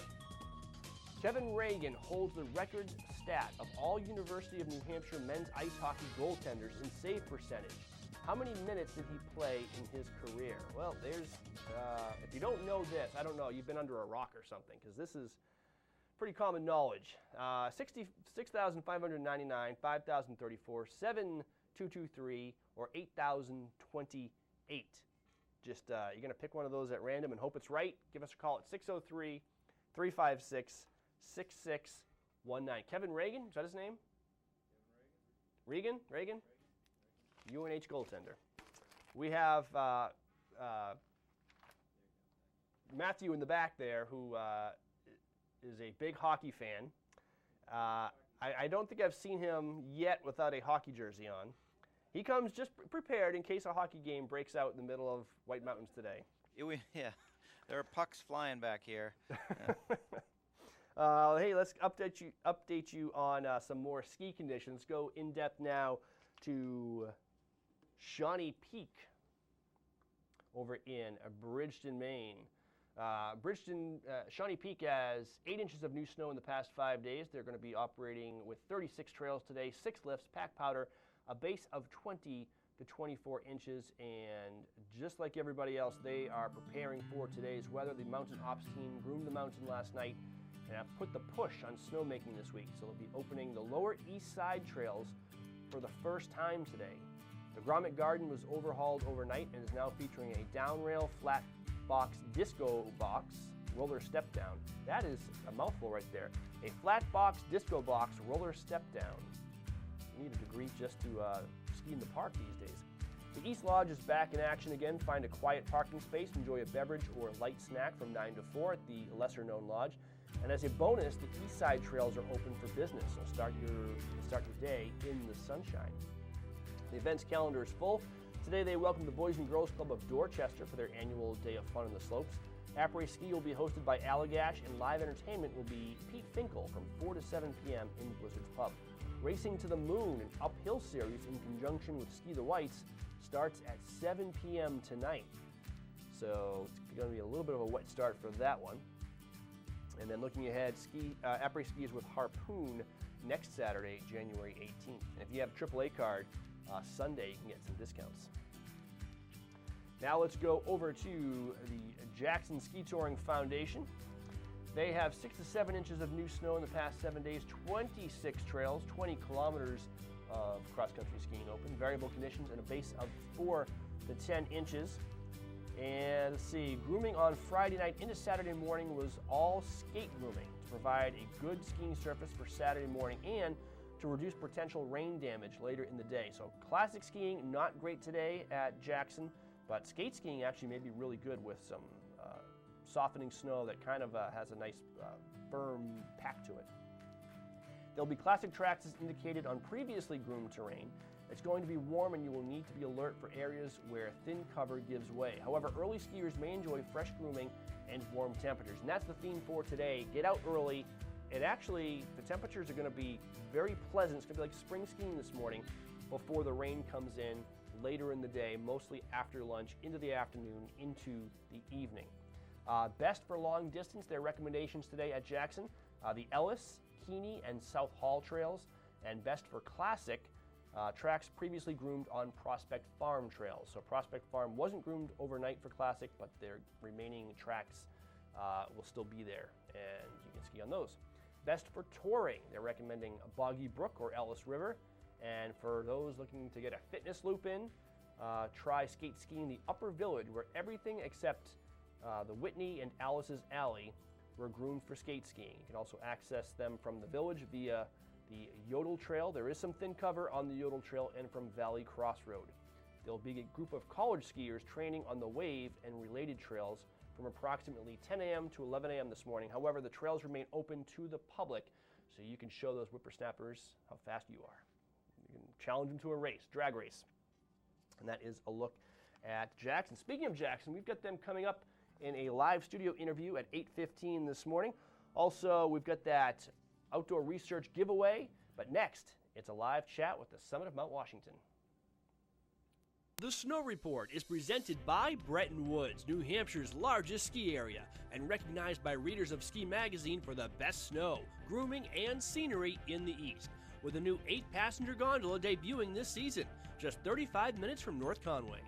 Kevin Reagan holds the record stat of all University of New Hampshire men's ice hockey goaltenders in save percentage. How many minutes did he play in his career? Well, if you don't know this, I don't know, you've been under a rock or something, because this is pretty common knowledge. 66,599, 5,034, 7,223, or 8,028. Just, you're going to pick one of those at random and hope it's right. Give us a call at 603-356-6619. Kevin Reagan, is that his name? Reagan? UNH goaltender. We have Matthew in the back there, who is a big hockey fan. I don't think I've seen him yet without a hockey jersey on. He comes just prepared in case a hockey game breaks out in the middle of White Mountains today. Yeah, there are pucks flying back here. Hey, let's update you on some more ski conditions. Let's go in depth now to Shawnee Peak over in Bridgeton, Maine. Shawnee Peak has 8 inches of new snow in the past 5 days. They're going to be operating with 36 trails today, 6 lifts, pack powder, a base of 20 to 24 inches, and just like everybody else, they are preparing for today's weather. The mountain ops team groomed the mountain last night and have put the push on snowmaking this week. So they'll be opening the lower east side trails for the first time today. The Grommet Garden was overhauled overnight and is now featuring a down rail flat box disco box roller step down. That is a mouthful right there. A flat box disco box roller step down. You need a degree just to ski in the park these days. The East Lodge is back in action again. Find a quiet parking space, enjoy a beverage or a light snack from 9 to 4 at the lesser known lodge. And as a bonus, the east side trails are open for business, so start your day in the sunshine. The event's calendar is full. Today they welcome the Boys and Girls Club of Dorchester for their annual Day of Fun on the Slopes. Après Ski will be hosted by Allagash, and live entertainment will be Pete Finkel from 4 to 7 p.m. in Blizzard's Pub. Racing to the Moon, an uphill series in conjunction with Ski the Whites, starts at 7 p.m. tonight. So it's going to be a little bit of a wet start for that one. And then looking ahead, après skis with Harpoon next Saturday, January 18th. And if you have a AAA card, Sunday you can get some discounts. Now let's go over to the Jackson Ski Touring Foundation. They have 6 to 7 inches of new snow in the past 7 days, 26 trails, 20 kilometers of cross-country skiing open, variable conditions, and a base of 4 to 10 inches. And let's see, grooming on Friday night into Saturday morning was all skate grooming to provide a good skiing surface for Saturday morning and to reduce potential rain damage later in the day. So classic skiing, not great today at Jackson, but skate skiing actually may be really good with some softening snow that kind of has a nice firm pack to it. There'll be classic tracks as indicated on previously groomed terrain. It's going to be warm and you will need to be alert for areas where thin cover gives way. However, early skiers may enjoy fresh grooming and warm temperatures. And that's the theme for today. Get out early. And actually, the temperatures are going to be very pleasant. It's going to be like spring skiing this morning before the rain comes in later in the day, mostly after lunch, into the afternoon, into the evening. Best for long distance, their recommendations today at Jackson, the Ellis, Keeney, and South Hall trails. And best for classic, tracks previously groomed on Prospect Farm trails. So Prospect Farm wasn't groomed overnight for classic, but their remaining tracks will still be there, and you can ski on those. Best for touring, they're recommending Boggy Brook or Ellis River. And for those looking to get a fitness loop in, try skate skiing the Upper Village, where everything except the Whitney and Alice's Alley were groomed for skate skiing. You can also access them from the village via the Yodel Trail. There is some thin cover on the Yodel Trail and from Valley Crossroad. There'll be a group of college skiers training on the Wave and related trails from approximately 10 a.m. to 11 a.m. this morning. However, the trails remain open to the public, so you can show those whippersnappers how fast you are. You can challenge them to a race, drag race. And that is a look at Jackson. Speaking of Jackson, we've got them coming up in a live studio interview at 8:15 this morning. Also, we've got that outdoor research giveaway, but next, it's a live chat with the Summit of Mount Washington. The Snow Report is presented by Bretton Woods, New Hampshire's largest ski area, and recognized by readers of Ski Magazine for the best snow, grooming, and scenery in the East, with a new 8-passenger gondola debuting this season, just 35 minutes from North Conway.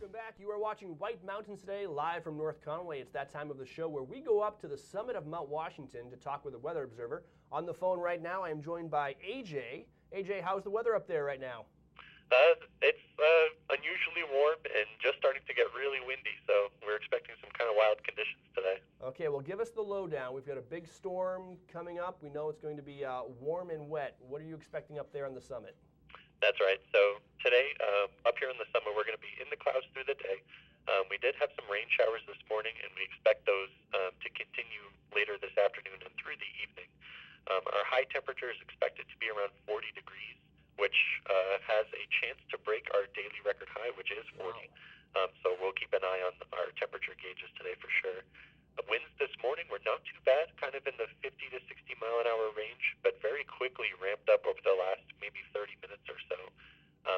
Welcome back. You are watching White Mountains Today, live from North Conway. It's that time of the show where we go up to the summit of Mount Washington to talk with a weather observer. On the phone right now, I am joined by AJ. AJ, how's the weather up there right now? It's unusually warm and just starting to get really windy, so we're expecting some kind of wild conditions today. Okay, well, give us the lowdown. We've got a big storm coming up. We know it's going to be warm and wet. What are you expecting up there on the summit? That's right. So today, up here on the summit, we're going to be in the clouds through the day. We did have some rain showers this morning, and we expect those to continue later this afternoon and through the evening. Our high temperature is expected to be around 40 degrees, which has a chance to break our daily record high, which is 40. Wow. So we'll keep an eye on our temperature gauges today for sure. The winds this morning were not too bad, kind of in the 50 to 60 mile an hour range, but very quickly ramped up over the last maybe 30 minutes or so.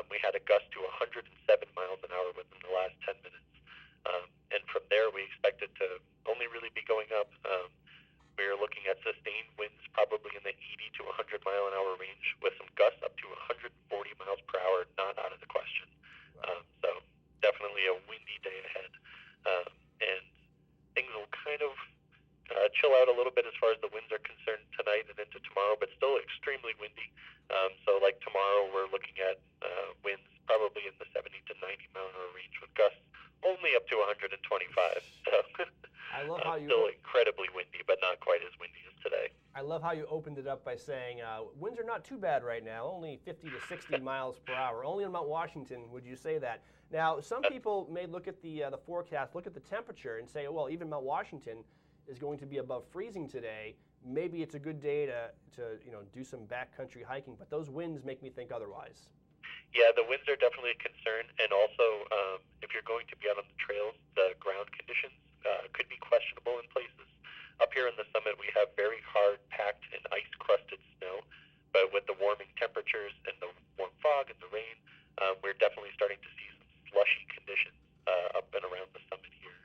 We had a gust to 107 miles an hour within the last 10 minutes. And from there, we expect it to only really be going up. We're looking at sustained winds probably in the 80 to 100 mile an hour range with some gusts up to 140 miles per hour, not out of the question. So definitely a windy day ahead. And things will kind of chill out a little bit as far as the winds are concerned tonight and into tomorrow, but still extremely windy. So like tomorrow, we're looking at winds probably in the 70 to 90 mile an hour range with gusts only up to 125. So I love how you still incredibly windy, but not quite as windy as today. I love how you opened it up by saying winds are not too bad right now, only 50 to 60 miles per hour. Only in Mount Washington would you say that. Now, some people may look at the forecast, look at the temperature, and say, well, even Mount Washington is going to be above freezing today. Maybe it's a good day to do some backcountry hiking, but those winds make me think otherwise. Yeah, the winds are definitely a concern, and also if you're going to be out on the trails, the ground conditions could be questionable in places. Up here on the summit, we have very hard, packed, and ice-crusted snow, but with the warming temperatures and the warm fog and the rain, we're definitely starting to see some slushy conditions up and around the summit here.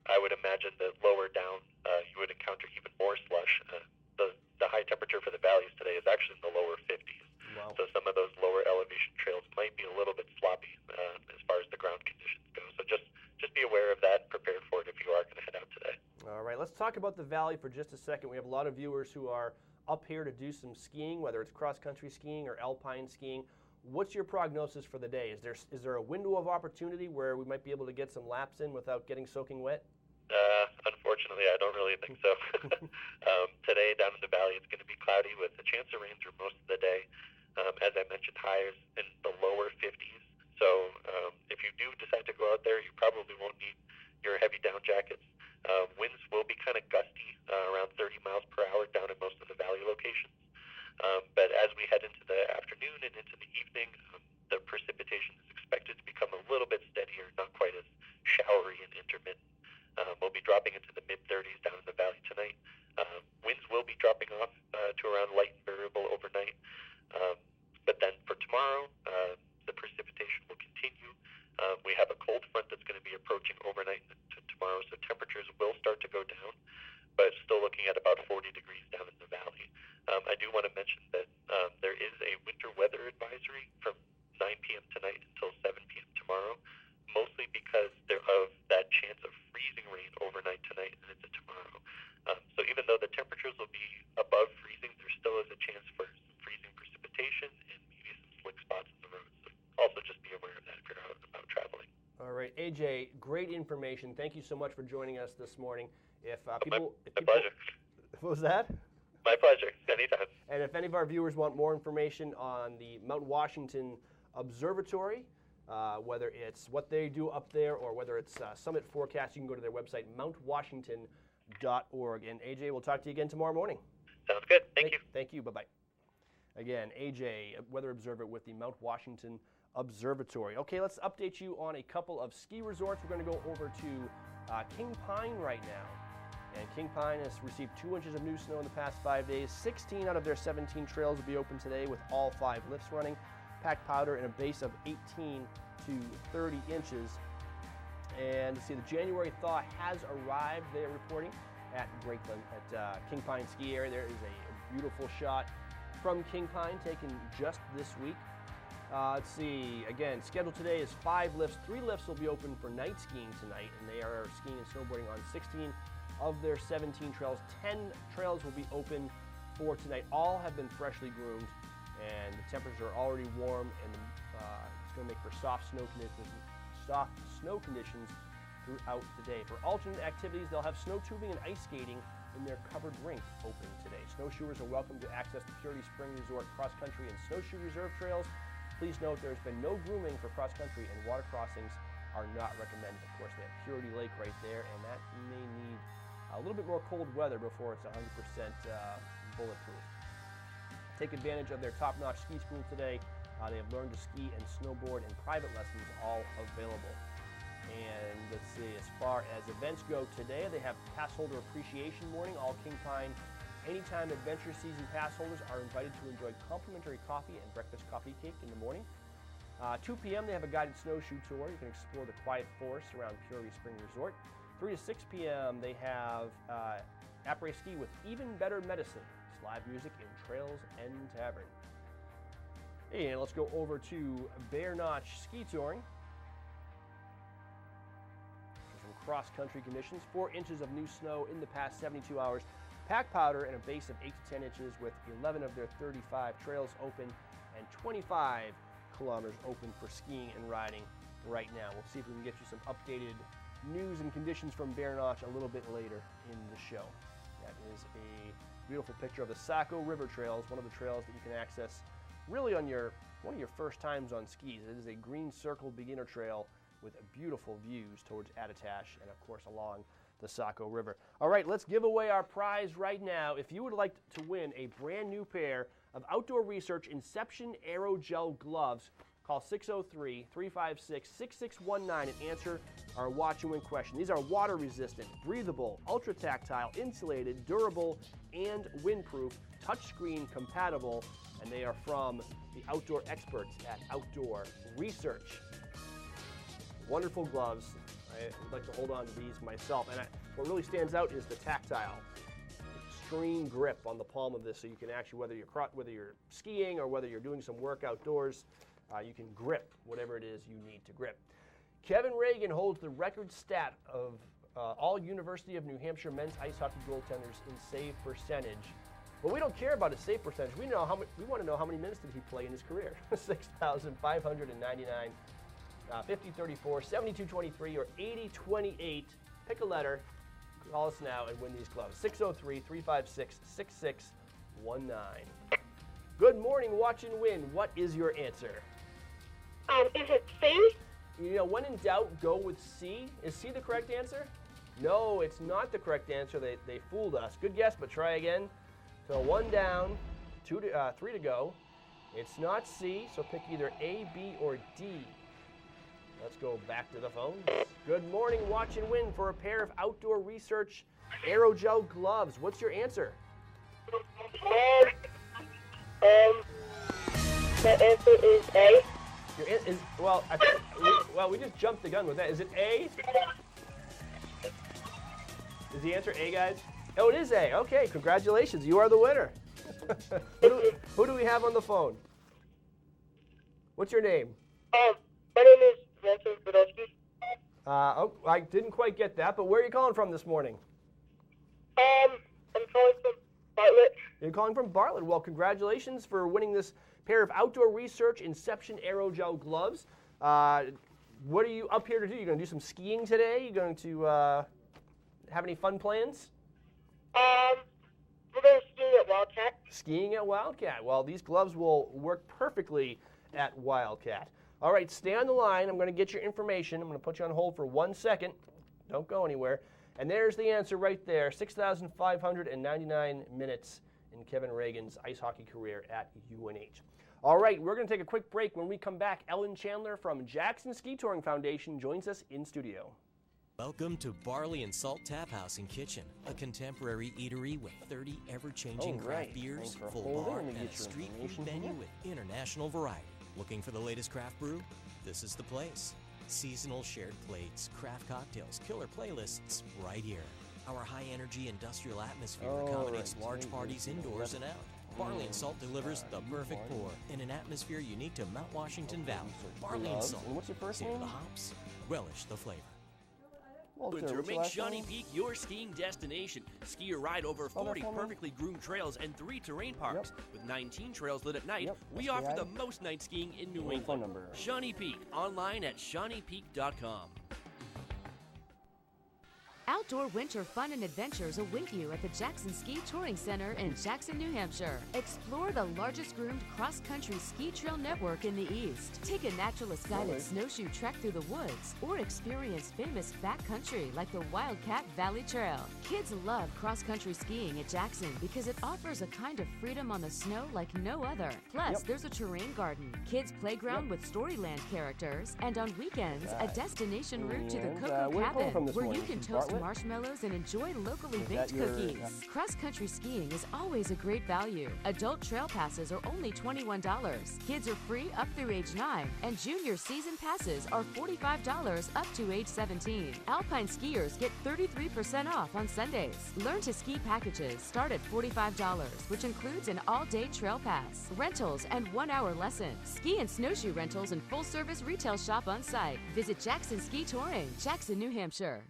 I would imagine that lower down, you would encounter even more slush. The high temperature for the valleys today is actually in the lower 50s. Wow. So some of those lower elevation trails might be a little bit sloppy as far as the ground conditions go. So just be aware of that and prepared for it if you are going to head out today. All right, let's talk about the valley for just a second. We have a lot of viewers who are up here to do some skiing, whether it's cross-country skiing or alpine skiing. What's your prognosis for the day? Is there a window of opportunity where we might be able to get some laps in without getting soaking wet? Unfortunately, I don't really think so. Today, down in the valley, it's going to be cloudy with a chance of rain through most of the day. As I mentioned, highs in the lower 50s. So if you do decide to go out there, you probably won't need your heavy down jackets. Winds will be kind of gusty, around 30 miles per hour down in most of the valley locations. But as we head into the afternoon and into the evening, the precipitation is expected to become a little bit steadier, not quite as showery and intermittent. We'll be dropping into the mid-30s down in the valley tonight. Winds will be dropping off to around light and variable overnight. But then for tomorrow, the precipitation will continue. We have a cold front that's going to be approaching overnight to tomorrow, so temperatures will start to go down, but still looking at about 40 degrees down in the valley. I do want to mention that there is a winter weather advisory from 9 p.m. tonight until 7 p.m. tomorrow, mostly because of that chance of freezing rain overnight tonight and into tomorrow. So even though the temperatures will be above freezing, there still is a chance for some freezing precipitation and maybe some slick spots in the road. So also just be aware of that if you're out and about traveling. All right, AJ, great information. Thank you so much for joining us this morning. My pleasure. What was that? My pleasure. Anytime. And if any of our viewers want more information on the Mount Washington Observatory, whether it's what they do up there or whether it's summit forecast, you can go to their website, mountwashington.org. And AJ, we'll talk to you again tomorrow morning. Sounds good. Thank you. Thank you. Bye-bye. Again, AJ, weather observer with the Mount Washington Observatory. Okay, let's update you on a couple of ski resorts. We're going to go over to King Pine right now. And King Pine has received 2 inches of new snow in the past 5 days. 16 out of their 17 trails will be open today with all 5 lifts running. Packed powder and a base of 18 to 30 inches. And see, the January thaw has arrived, they're reporting, at Brakeland, at King Pine Ski Area. There is a beautiful shot from King Pine taken just this week. Let's see, again, scheduled today is 5 lifts. 3 lifts will be open for night skiing tonight, and they are skiing and snowboarding on 16 of their 17 trails. 10 trails will be open for tonight. All have been freshly groomed, and the temperatures are already warm, and It's going to make for soft snow conditions throughout the day. For alternate activities, they'll have snow tubing and ice skating in their covered rink open today. Snowshoers are welcome to access the Purity Spring Resort cross-country and snowshoe reserve trails. Please note there's been no grooming for cross-country and water crossings are not recommended. Of course, they have Purity Lake right there, and that may need a little bit more cold weather before it's 100% bulletproof. Take advantage of their top-notch ski school today. They have learned to ski and snowboard and private lessons all available. And let's see, as far as events go today, they have pass holder appreciation morning. All King Pine Anytime Adventure Season pass holders are invited to enjoy complimentary coffee and breakfast coffee cake in the morning. 2 p.m. they have a guided snowshoe tour. You can explore the quiet forest around Purity Spring Resort. 3 to 6 p.m. they have après-ski with Even Better Medicine. It's live music in Trails End Tavern. And let's go over to Bear Notch Ski Touring. Some cross-country conditions. 4 inches of new snow in the past 72 hours. Pack powder and a base of 8 to 10 inches with 11 of their 35 trails open and 25 kilometers open for skiing and riding right now. We'll see if we can get you some updated news and conditions from Bear Notch a little bit later in the show. That is a beautiful picture of the Saco River Trails, one of the trails that you can access really on one of your first times on skis. It is a green circle beginner trail with beautiful views towards Attitash and of course along the Saco River. All right, let's give away our prize right now. If you would like to win a brand new pair of Outdoor Research Inception Aerogel gloves, call 603-356-6619 and answer our watch and win question. These are water resistant, breathable, ultra tactile, insulated, durable, and windproof, touchscreen compatible, and they are from the outdoor experts at Outdoor Research. Wonderful gloves. I would like to hold on to these myself. And what really stands out is the tactile, extreme grip on the palm of this. So you can actually, whether you're skiing or whether you're doing some work outdoors, you can grip whatever it is you need to grip. Kevin Reagan holds the record stat of all University of New Hampshire men's ice hockey goaltenders in save percentage. But we don't care about his save percentage. We want to know how many minutes did he play in his career. 6,599. 50-34, 72-23, or 80-28. Pick a letter. Call us now and win these gloves. 603-356-6619. Good morning, Watch and Win. What is your answer? Is it C? You know, when in doubt, go with C. Is C the correct answer? No, it's not the correct answer. They fooled us. Good guess, but try again. So 1 down, 3 to go. It's not C, so pick either A, B, or D. Let's go back to the phones. Good morning, Watch and Win for a pair of Outdoor Research Aerogel gloves. What's your answer? The answer is A. We just jumped the gun with that. Is it A? Is the answer A, guys? Oh, it is A. Okay, congratulations. You are the winner. Who do we have on the phone? What's your name? My name is Walter Podolsky. I didn't quite get that, but where are you calling from this morning? I'm calling from Bartlett. You're calling from Bartlett. Well, congratulations for winning this pair of Outdoor Research Inception Aerogel gloves. What are you up here to do? You going to do some skiing today? You going to have any fun plans? We're going to ski at Wildcat. Skiing at Wildcat. Well, these gloves will work perfectly at Wildcat. All right, stay on the line. I'm going to get your information. I'm going to put you on hold for 1 second. Don't go anywhere. And there's the answer right there, 6,599 minutes in Kevin Reagan's ice hockey career at UNH. All right, we're going to take a quick break. When we come back, Ellen Chandler from Jackson Ski Touring Foundation joins us in studio. Welcome to Barley and Salt Tap House and Kitchen, a contemporary eatery with 30 ever-changing craft beers, full bar, and a street food menu with international variety. Looking for the latest craft brew? This is the place. Seasonal shared plates, craft cocktails, killer playlists, right here. Our high-energy industrial atmosphere accommodates large parties indoors and out. Barley and Salt delivers the perfect pour in an atmosphere unique to Mount Washington Valley. Barley and Salt. And what's your first Savor name? the hops, relish the flavor. Winter makes Shawnee Peak your skiing destination. Ski or ride over 40 perfectly groomed trails and 3 terrain parks. With 19 trails lit at night, we offer the most night skiing in New England. Shawnee Peak, online at ShawneePeak.com. Outdoor winter fun and adventures await you at the Jackson Ski Touring Center in Jackson, New Hampshire. Explore the largest groomed cross-country ski trail network in the East. Take a naturalist-guided snowshoe trek through the woods or experience famous backcountry like the Wildcat Valley Trail. Kids love cross-country skiing at Jackson because it offers a kind of freedom on the snow like no other. Plus, there's a terrain garden, kids playground with Storyland characters, and on weekends, a destination route to the Cocoa Cabin where you can toast marshmallows and enjoy locally baked cookies. Cross-country skiing is always a great value. Adult trail passes are only $21. Kids are free up through age 9, and junior season passes are $45 up to age 17. Alpine skiers get 33% off on Sundays. Learn to ski packages start at $45, which includes an all-day trail pass, rentals, and 1-hour lessons. Ski and snowshoe rentals and full-service retail shop on site. Visit Jackson Ski Touring, Jackson, New Hampshire.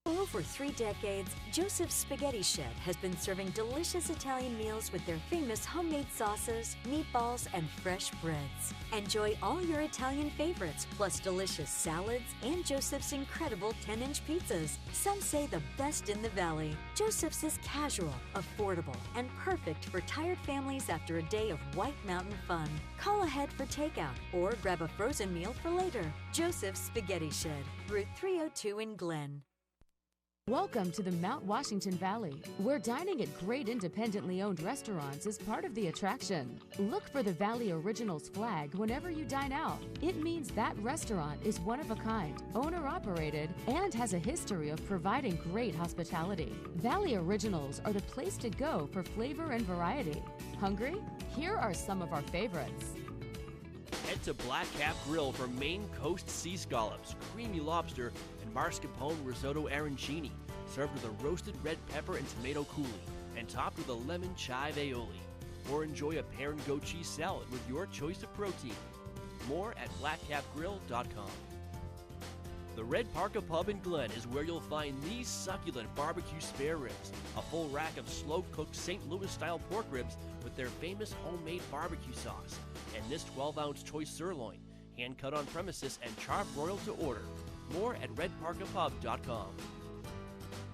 For over 3 decades, Joseph's Spaghetti Shed has been serving delicious Italian meals with their famous homemade sauces, meatballs, and fresh breads. Enjoy all your Italian favorites, plus delicious salads and Joseph's incredible 10-inch pizzas. Some say the best in the valley. Joseph's is casual, affordable, and perfect for tired families after a day of White Mountain fun. Call ahead for takeout or grab a frozen meal for later. Joseph's Spaghetti Shed, Route 302 in Glen. Welcome to the Mount Washington Valley, where dining at great independently owned restaurants is part of the attraction. Look for the Valley Originals flag whenever you dine out. It means that restaurant is one of a kind, owner-operated, and has a history of providing great hospitality. Valley Originals are the place to go for flavor and variety. Hungry? Here are some of our favorites. Head to Black Cap Grill for Maine Coast sea scallops, creamy lobster, and mascarpone risotto arancini, served with a roasted red pepper and tomato coulis, and topped with a lemon chive aioli. Or enjoy a pear and goat cheese salad with your choice of protein. More at blackcapgrill.com. The Red Parka Pub in Glen is where you'll find these succulent barbecue spare ribs, a full rack of slow-cooked St. Louis-style pork ribs with their famous homemade barbecue sauce, and this 12-ounce choice sirloin, hand-cut on premises and char-broiled to order. More at redparkapub.com.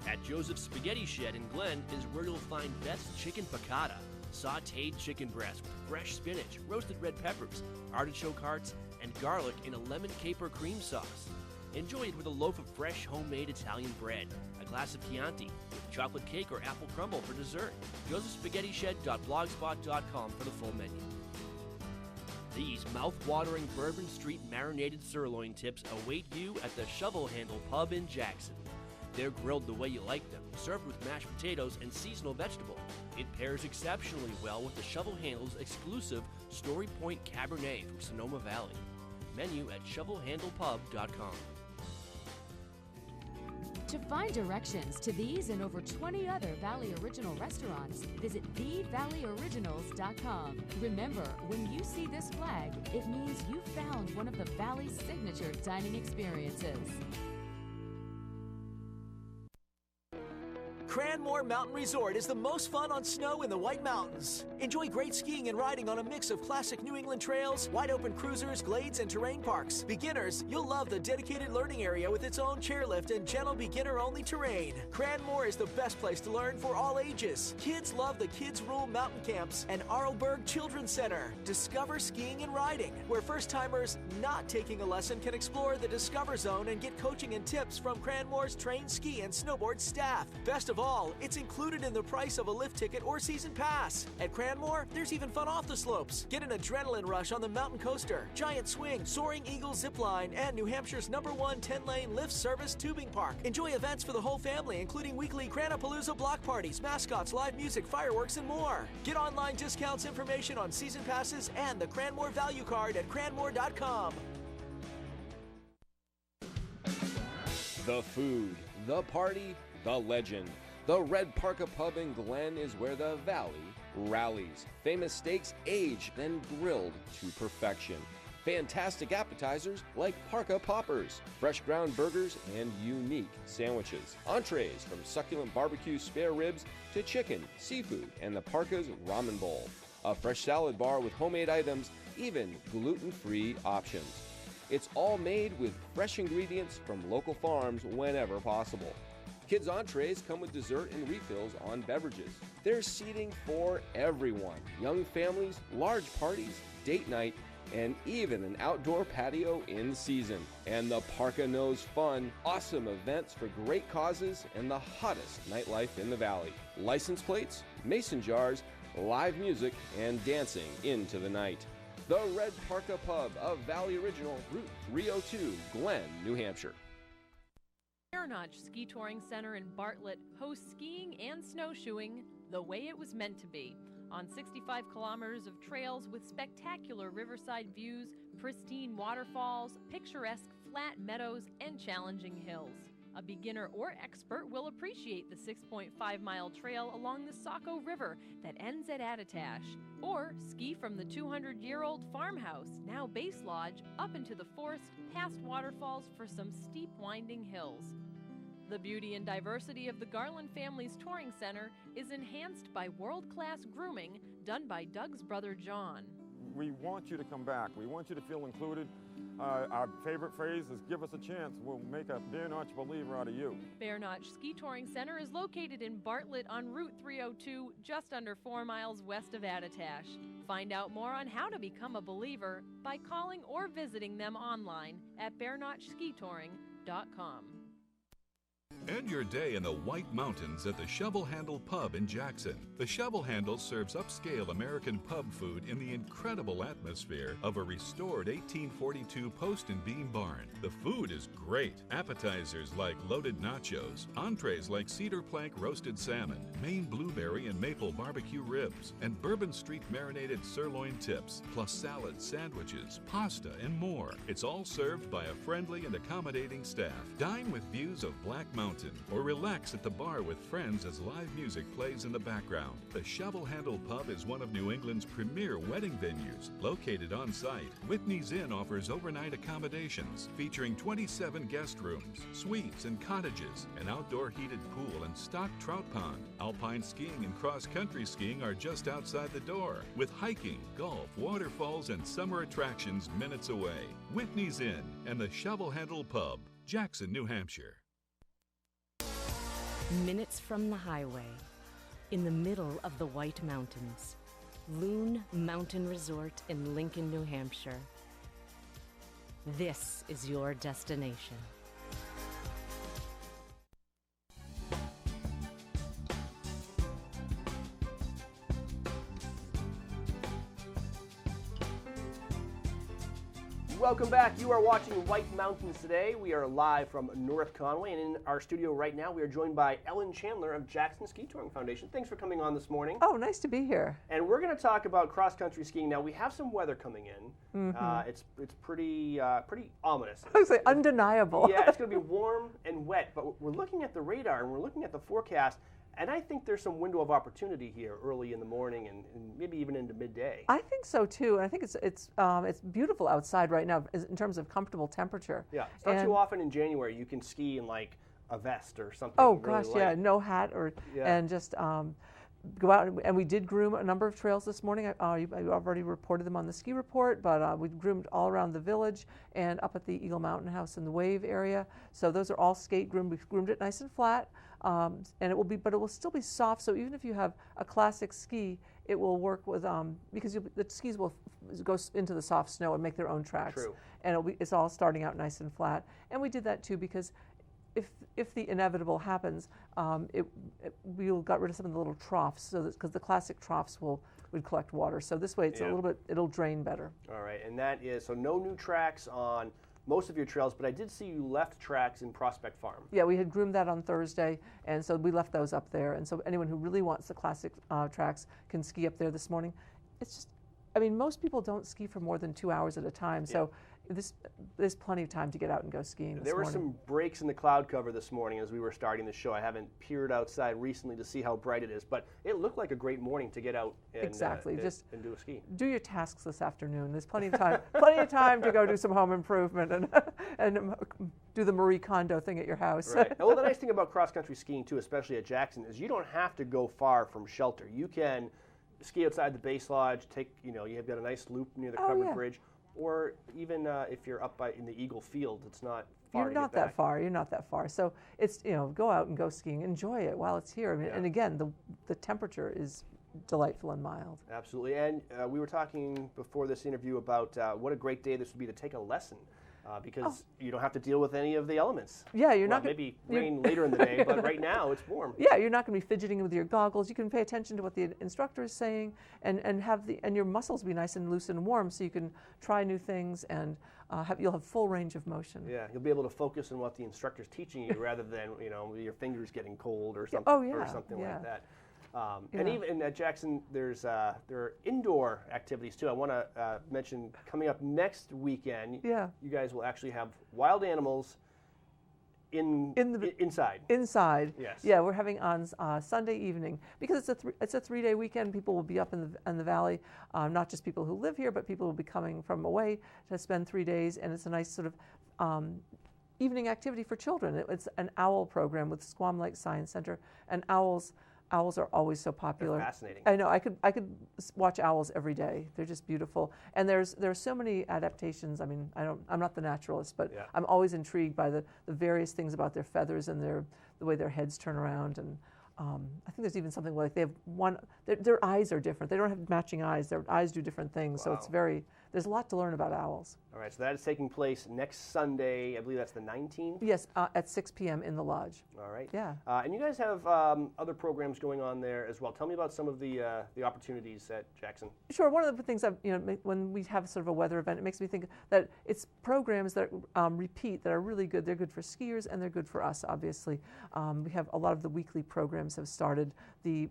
At Joseph's Spaghetti Shed in Glen is where you'll find best chicken piccata, sautéed chicken breast with fresh spinach, roasted red peppers, artichoke hearts, and garlic in a lemon caper cream sauce. Enjoy it with a loaf of fresh homemade Italian bread, a glass of Chianti, with chocolate cake or apple crumble for dessert. josephspaghettished.blogspot.com for the full menu. These mouth-watering Bourbon Street marinated sirloin tips await you at the Shovel Handle Pub in Jackson. They're grilled the way you like them, served with mashed potatoes and seasonal vegetable. It pairs exceptionally well with the Shovel Handle's exclusive Story Point Cabernet from Sonoma Valley. Menu at shovelhandlepub.com. To find directions to these and over 20 other Valley Original restaurants, visit thevalleyoriginals.com. Remember, when you see this flag, it means you found one of the Valley's signature dining experiences. Cranmore Mountain Resort is the most fun on snow in the White Mountains. Enjoy great skiing and riding on a mix of classic New England trails, wide-open cruisers, glades, and terrain parks. Beginners, you'll love the dedicated learning area with its own chairlift and gentle beginner-only terrain. Cranmore is the best place to learn for all ages. Kids love the Kids Rule Mountain Camps and Arlberg Children's Center. Discover skiing and riding, where first-timers not taking a lesson can explore the Discover Zone and get coaching and tips from Cranmore's trained ski and snowboard staff. Best of all, it's included in the price of a lift ticket or season pass. At Cranmore, there's even fun off the slopes. Get an adrenaline rush on the mountain coaster, giant swing, Soaring Eagle zip line, and New Hampshire's #1 10-lane lift service tubing park. Enjoy events for the whole family, including weekly Cranapalooza block parties, mascots, live music, fireworks, and more. Get online discounts, information on season passes, and the Cranmore value card at cranmore.com. The food, the party, the legend. The Red Parka Pub in Glen is where the Valley rallies. Famous steaks aged, then grilled to perfection. Fantastic appetizers like Parka Poppers, fresh ground burgers, and unique sandwiches. Entrees from succulent barbecue spare ribs to chicken, seafood, and the Parka's Ramen Bowl. A fresh salad bar with homemade items, even gluten-free options. It's all made with fresh ingredients from local farms whenever possible. Kids' entrees come with dessert and refills on beverages. There's seating for everyone. Young families, large parties, date night, and even an outdoor patio in season. And the Parka knows fun, awesome events for great causes, and the hottest nightlife in the valley. License plates, mason jars, live music, and dancing into the night. The Red Parka Pub of Valley Original, Route 302, Glen, New Hampshire. Bear Notch Ski Touring Center in Bartlett hosts skiing and snowshoeing the way it was meant to be, on 65 kilometers of trails with spectacular riverside views, pristine waterfalls, picturesque flat meadows, and challenging hills. A beginner or expert will appreciate the 6.5-mile trail along the Saco River that ends at Attitash, or ski from the 200-year-old farmhouse, now Base Lodge, up into the forest past waterfalls for some steep winding hills. The beauty and diversity of the Garland Family's Touring Center is enhanced by world-class grooming done by Doug's brother John. We want you to come back. We want you to feel included. Our favorite phrase is, give us a chance. We'll make a Bear Notch believer out of you. Bear Notch Ski Touring Center is located in Bartlett on Route 302, just under 4 miles west of Attitash. Find out more on how to become a believer by calling or visiting them online at bearnotchskitouring.com. End your day in the White Mountains at the Shovel Handle Pub in Jackson. The Shovel Handle serves upscale American pub food in the incredible atmosphere of a restored 1842 post and beam barn. The food is great. Appetizers like loaded nachos, entrees like cedar plank roasted salmon, Maine blueberry and maple barbecue ribs, and Bourbon Street marinated sirloin tips, plus salads, sandwiches, pasta, and more. It's all served by a friendly and accommodating staff. Dine with views of Black Mountain, or relax at the bar with friends as live music plays in the background. The Shovel Handle Pub is one of New England's premier wedding venues. Located on site, Whitney's Inn offers overnight accommodations featuring 27 guest rooms, suites, and cottages, an outdoor heated pool, and stocked trout pond. Alpine skiing and cross-country skiing are just outside the door, with hiking, golf, waterfalls, and summer attractions minutes away. Whitney's Inn and the Shovel Handle Pub, Jackson, New Hampshire. Minutes from the highway, in the middle of the White Mountains, Loon Mountain Resort in Lincoln, New Hampshire. This is your destination. Welcome back. You are watching White Mountains Today. We are live from North Conway, and in our studio right now, we are joined by Ellen Chandler of Jackson Ski Touring Foundation. Thanks for coming on this morning. Oh, nice to be here. And we're going to talk about cross-country skiing. Now, we have some weather coming in. It's pretty ominous. I would say undeniable. Yeah, it's going to be warm and wet, but we're looking at the radar and we're looking at the forecast, and I think there's some window of opportunity here early in the morning and maybe even into midday. I think so too, and I think it's beautiful outside right now in terms of comfortable temperature. Yeah, it's not too often in January you can ski in like a vest or something. Oh really gosh, light. yeah, no hat and just go out, and we did groom a number of trails this morning. I already reported them on the ski report, but we groomed all around the village and up at the Eagle Mountain House in the Wave area. So those are all skate groomed. We've groomed it nice and flat, and it will still be soft. So even if you have a classic ski, it will work with because the skis will go into the soft snow and make their own tracks. True. And it's all starting out nice and flat. And we did that too because if the inevitable happens, we'll got rid of some of the little troughs, so because the classic troughs would collect water. So this way, it's a little bit, it'll drain better. All right, and that is so no new tracks on most of your trails, but I did see you left tracks in Prospect Farm. Yeah, we had groomed that on Thursday, and so we left those up there. And so anyone who really wants the classic tracks can ski up there this morning. It's just I mean, most people don't ski for more than 2 hours at a time, so there's plenty of time to get out and go skiing. There were some breaks in the cloud cover this morning as we were starting the show. I haven't peered outside recently to see how bright it is, but it looked like a great morning to get out and, and do a ski. Do your tasks this afternoon. There's plenty of time, plenty of time to go do some home improvement and do the Marie Kondo thing at your house. Right. Well, the nice thing about cross-country skiing, too, especially at Jackson, is you don't have to go far from shelter. You can ski outside the base lodge, you've got a nice loop near the covered bridge, or even if you're up in the Eagle Field, it's not far. You're not that far. You're not that far. So it's, go out and go skiing. Enjoy it while it's here. I mean, and again, the temperature is delightful and mild. Absolutely. And we were talking before this interview about what a great day this would be to take a lesson. Because you don't have to deal with any of the elements. Yeah, you're not maybe rain later in the day, but right now it's warm. Yeah, you're not going to be fidgeting with your goggles. You can pay attention to what the instructor is saying, and your muscles be nice and loose and warm, so you can try new things and you'll have full range of motion. Yeah, you'll be able to focus on what the instructor's teaching you rather than your fingers getting cold or something or something like that. And even at Jackson, there are indoor activities too. I want to mention coming up next weekend. Yeah. You guys will actually have wild animals inside. Inside. Yes. Yeah, we're having on Sunday evening because it's a 3-day weekend. People will be up in the valley, not just people who live here, but people will be coming from away to spend 3 days, and it's a nice sort of evening activity for children. It's an owl program with Squam Lake Science Center, and owls are always so popular. They're fascinating. I know. I could watch owls every day. They're just beautiful. And there are so many adaptations. I mean, I'm not the naturalist, but I'm always intrigued by the various things about their feathers and the way their heads turn around. And I think there's even something like they have their eyes are different. They don't have matching eyes. Their eyes do different things. Wow. So there's a lot to learn about owls. All right, so that is taking place next Sunday. I believe that's the 19th? Yes, at 6 p.m. in the lodge. All right. Yeah. And you guys have other programs going on there as well. Tell me about some of the opportunities at Jackson. Sure. One of the things when we have sort of a weather event, it makes me think that it's programs that repeat that are really good. They're good for skiers and they're good for us, obviously. We have a lot of the weekly programs have started. The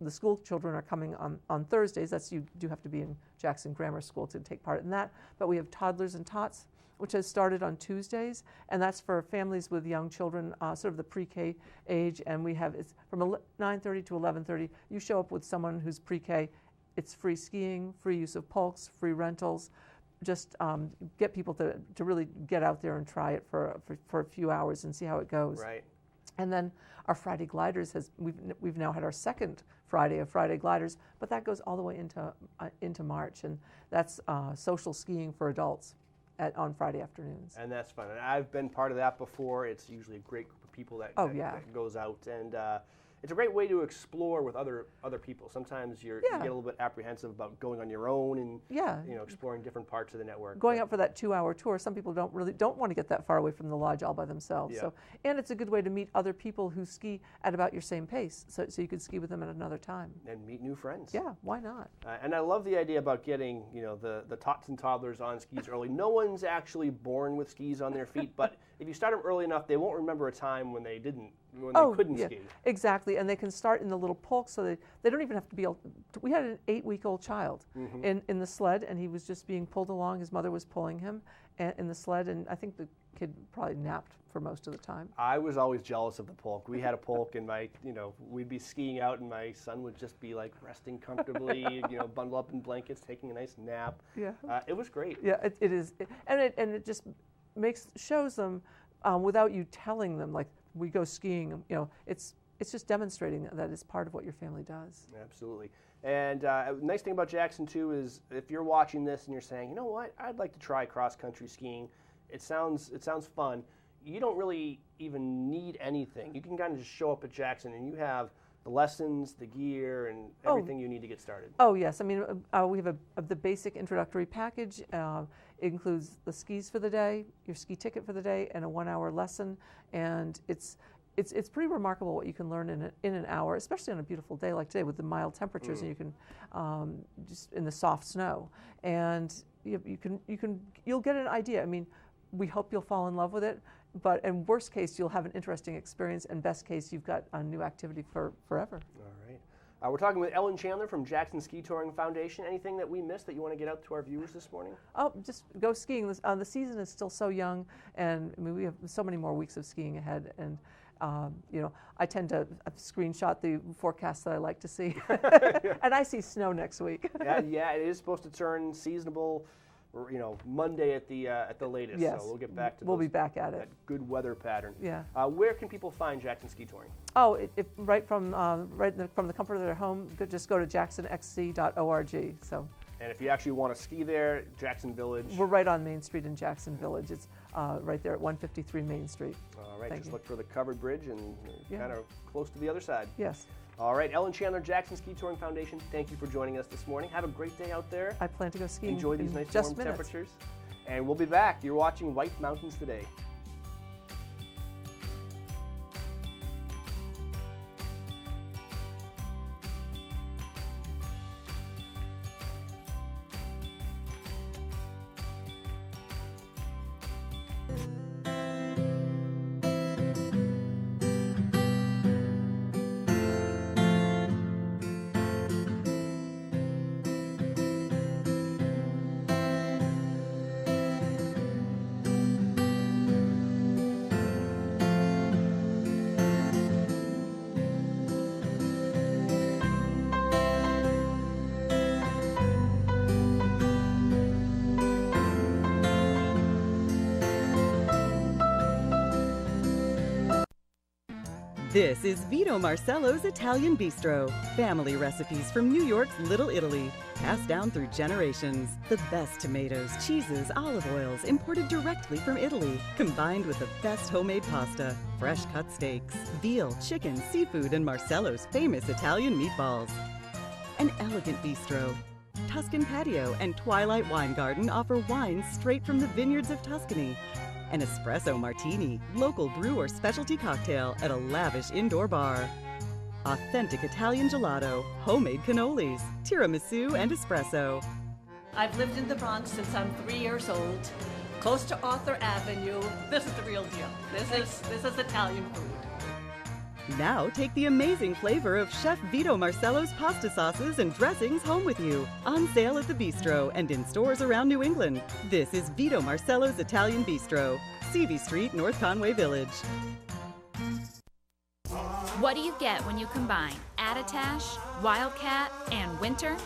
school children are coming on Thursdays. You do have to be in Jackson Grammar School to take part in that. But we have Toddlers and Tots, which has started on Tuesdays, and that's for families with young children, sort of the pre-K age. And it's from 9:30 to 11:30. You show up with someone who's pre-K. It's free skiing, free use of polks, free rentals. Just get people to really get out there and try it for a few hours and see how it goes. Right. And then our Friday Gliders we've now had our second Friday of Friday Gliders, but that goes all the way into March, and that's social skiing for adults on Friday afternoons. And that's fun. And I've been part of that before. It's usually a great group of people that goes out, and it's a great way to explore with other people. Sometimes you get a little bit apprehensive about going on your own and exploring different parts of the network. Going out for that 2-hour tour, some people don't want to get that far away from the lodge all by themselves. Yeah. So, and it's a good way to meet other people who ski at about your same pace, so you could ski with them at another time. And meet new friends. Yeah, why not? And I love the idea about getting the tots and toddlers on skis early. No one's actually born with skis on their feet, but if you start them early enough, they won't remember a time when they couldn't ski. Exactly, and they can start in the little polk, so they don't even have to be able to. We had an 8-week-old child in the sled, and he was just being pulled along. His mother was pulling him in the sled, and I think the kid probably napped for most of the time. I was always jealous of the polk. We had a polk, and we'd be skiing out, and my son would just be like resting comfortably, bundle up in blankets, taking a nice nap. Yeah, it was great. Yeah, it is, and it just shows them without you telling them, like, we go skiing, it's just demonstrating that it's part of what your family does. Absolutely. And nice thing about Jackson too is if you're watching this and you're saying, you know what, I'd like to try cross-country skiing. It sounds fun. You don't really even need anything. You can kind of just show up at Jackson and you have the lessons, the gear, and everything you need to get started. Oh yes, I mean we have the basic introductory package. It includes the skis for the day, your ski ticket for the day, and a 1-hour lesson. And it's pretty remarkable what you can learn in an hour, especially on a beautiful day like today with the mild temperatures, and you can just in the soft snow, and you'll get an idea. I mean, we hope you'll fall in love with it, but in worst case you'll have an interesting experience, and best case you've got a new activity for forever. All right. We're talking with Ellen Chandler from Jackson Ski Touring Foundation. Anything that we missed that you want to get out to our viewers this morning? Oh, just go skiing. The season is still so young, and I mean, we have so many more weeks of skiing ahead. And you know, I tend to screenshot the forecast that I like to see, and I see snow next week. yeah, it is supposed to turn seasonable, you know, Monday at the latest. Yes. So we'll get back to we'll be back at it. That good weather pattern. Yeah. Where can people find Jackson Ski Touring? Oh, right from the comfort of their home. Just go to jacksonxc.org. So. And if you actually want to ski there, Jackson Village. We're right on Main Street in Jackson Village. It's right there at 153 Main Street. All right, Thank just you. look for the covered bridge and kind of close to the other side. Yes. All right, Ellen Chandler, Jackson Ski Touring Foundation, thank you for joining us this morning. Have a great day out there. I plan to go skiing. Enjoy these nice just warm minutes. temperatures. And we'll be back. You're watching White Mountains Today. This is Vito Marcello's Italian Bistro. Family recipes from New York's Little Italy, passed down through generations. The best tomatoes, cheeses, olive oils imported directly from Italy, combined with the best homemade pasta, fresh cut steaks, veal, chicken, seafood, and Marcello's famous Italian meatballs. An elegant bistro. Tuscan Patio and Twilight Wine Garden offer wines straight from the vineyards of Tuscany. An espresso martini, local brew or specialty cocktail at a lavish indoor bar. Authentic Italian gelato, homemade cannolis, tiramisu, and espresso. I've lived in the Bronx since I'm 3 years old, close to Arthur Avenue. This is the real deal. This is Italian food. Now take the amazing flavor of Chef Vito Marcello's pasta sauces and dressings home with you. On sale at the Bistro and in stores around New England. This is Vito Marcello's Italian Bistro, CV Street, North Conway Village. What do you get when you combine Attitash, Wildcat, and Winter?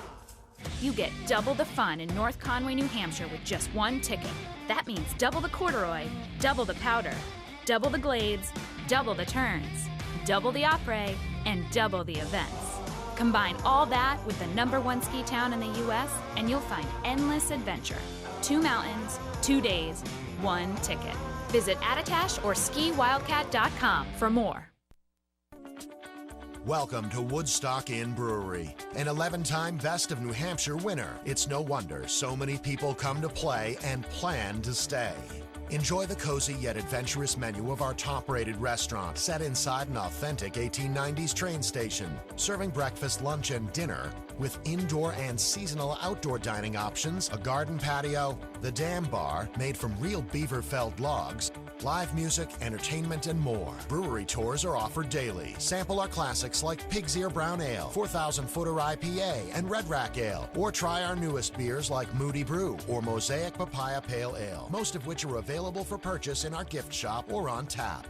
You get double the fun in North Conway, New Hampshire with just one ticket. That means double the corduroy, double the powder, double the glades, double the turns, double the après, and double the events. Combine all that with the #1 ski town in the U.S., and you'll find endless adventure. 2 mountains, 2 days, 1 ticket. Visit Attitash or skiwildcat.com for more. Welcome to Woodstock Inn Brewery, an 11-time Best of New Hampshire winner. It's no wonder so many people come to play and plan to stay. Enjoy the cozy yet adventurous menu of our top-rated restaurant set inside an authentic 1890s train station, serving breakfast, lunch, and dinner with indoor and seasonal outdoor dining options, a garden patio, the Dam Bar made from real beaver-felled logs, live music, entertainment, and more. Brewery tours are offered daily. Sample our classics like Pig's Ear Brown Ale, 4,000 Footer IPA, and Red Rack Ale. Or try our newest beers like Moody Brew or Mosaic Papaya Pale Ale, most of which are available for purchase in our gift shop or on tap.